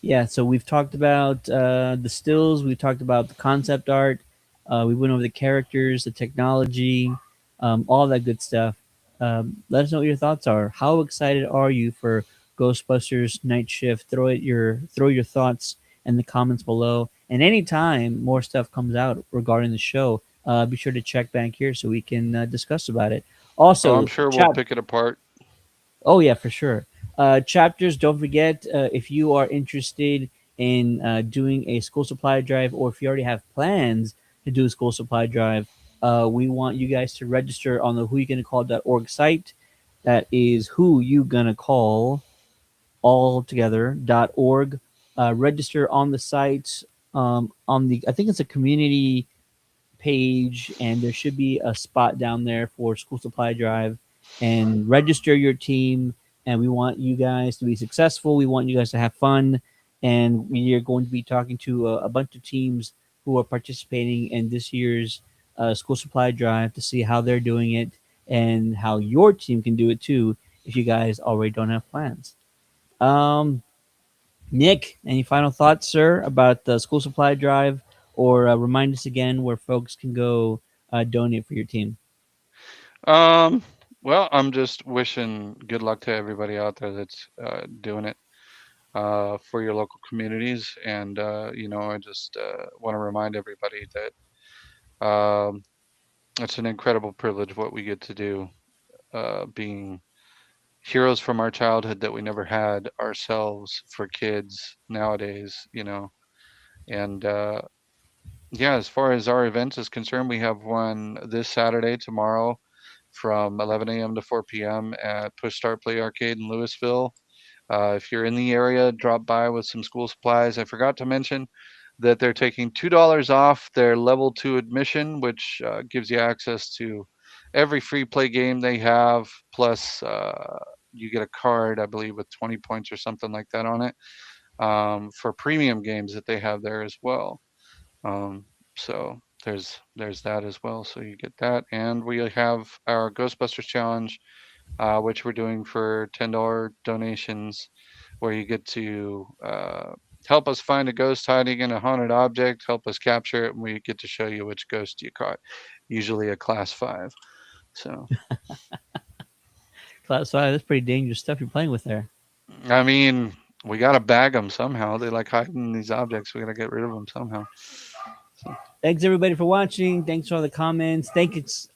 S4: yeah, so we've talked about the stills, we've talked about the concept art, we went over the characters, the technology, all that good stuff. Let us know what your thoughts are. How excited are you for Ghostbusters Night Shift? Throw your thoughts in the comments below. And anytime more stuff comes out regarding the show, be sure to check back here so we can discuss about it.
S5: Oh, I'm
S4: Also,
S5: sure we'll
S4: chat.
S5: pick it apart.
S4: Oh yeah, for sure. Chapters. Don't forget if you are interested in doing a school supply drive, or if you already have plans to do a school supply drive, we want you guys to register on the whoyougonnacall.org site. That is who you gonna call all together.org. Register on the site. On the I think it's a community page, and there should be a spot down there for school supply drive, and register your team. And we want you guys to be successful. We want you guys to have fun, and we are going to be talking to a bunch of teams who are participating in this year's school supply drive to see how they're doing it and how your team can do it too if you guys already don't have plans. um, Nick, any final thoughts, sir, about the school supply drive, or remind us again where folks can go donate for your team?
S5: Um, well, I'm just wishing good luck to everybody out there that's doing it for your local communities. And, I just want to remind everybody that it's an incredible privilege what we get to do, being heroes from our childhood that we never had ourselves for kids nowadays. And yeah, as far as our events is concerned, we have one this Saturday, tomorrow, from 11 a.m. to 4 p.m. at Push Start Play Arcade in Louisville. If you're in the area, drop by with some school supplies. I forgot to mention that they're taking $2 off their level 2 admission, which gives you access to every free play game they have. Plus, you get a card, I believe, with 20 points or something like that on it, for premium games that they have there as well. Um, so there's that as well. So you get that, and we have our Ghostbusters challenge, which we're doing for $10 donations, where you get to help us find a ghost hiding in a haunted object, help us capture it, and we get to show you which ghost you caught. Usually a class 5. So
S4: So that's pretty dangerous stuff you're playing with there.
S5: I mean, we gotta bag them somehow. They like hiding these objects. We gotta get rid of them somehow. So.
S4: Thanks everybody for watching. Thanks for all the comments. Thanks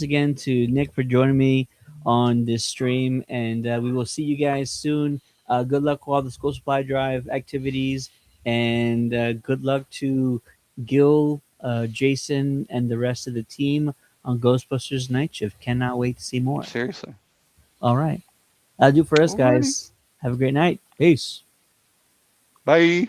S4: again to Nick for joining me on this stream, and we will see you guys soon. Good luck with all the school supply drive activities, and good luck to Gil, Jason, and the rest of the team on Ghostbusters Night Shift. Cannot wait to see more.
S5: Seriously.
S4: All right, that'll do for us,
S5: Alrighty.
S4: guys. Have a great night. Peace.
S5: Bye.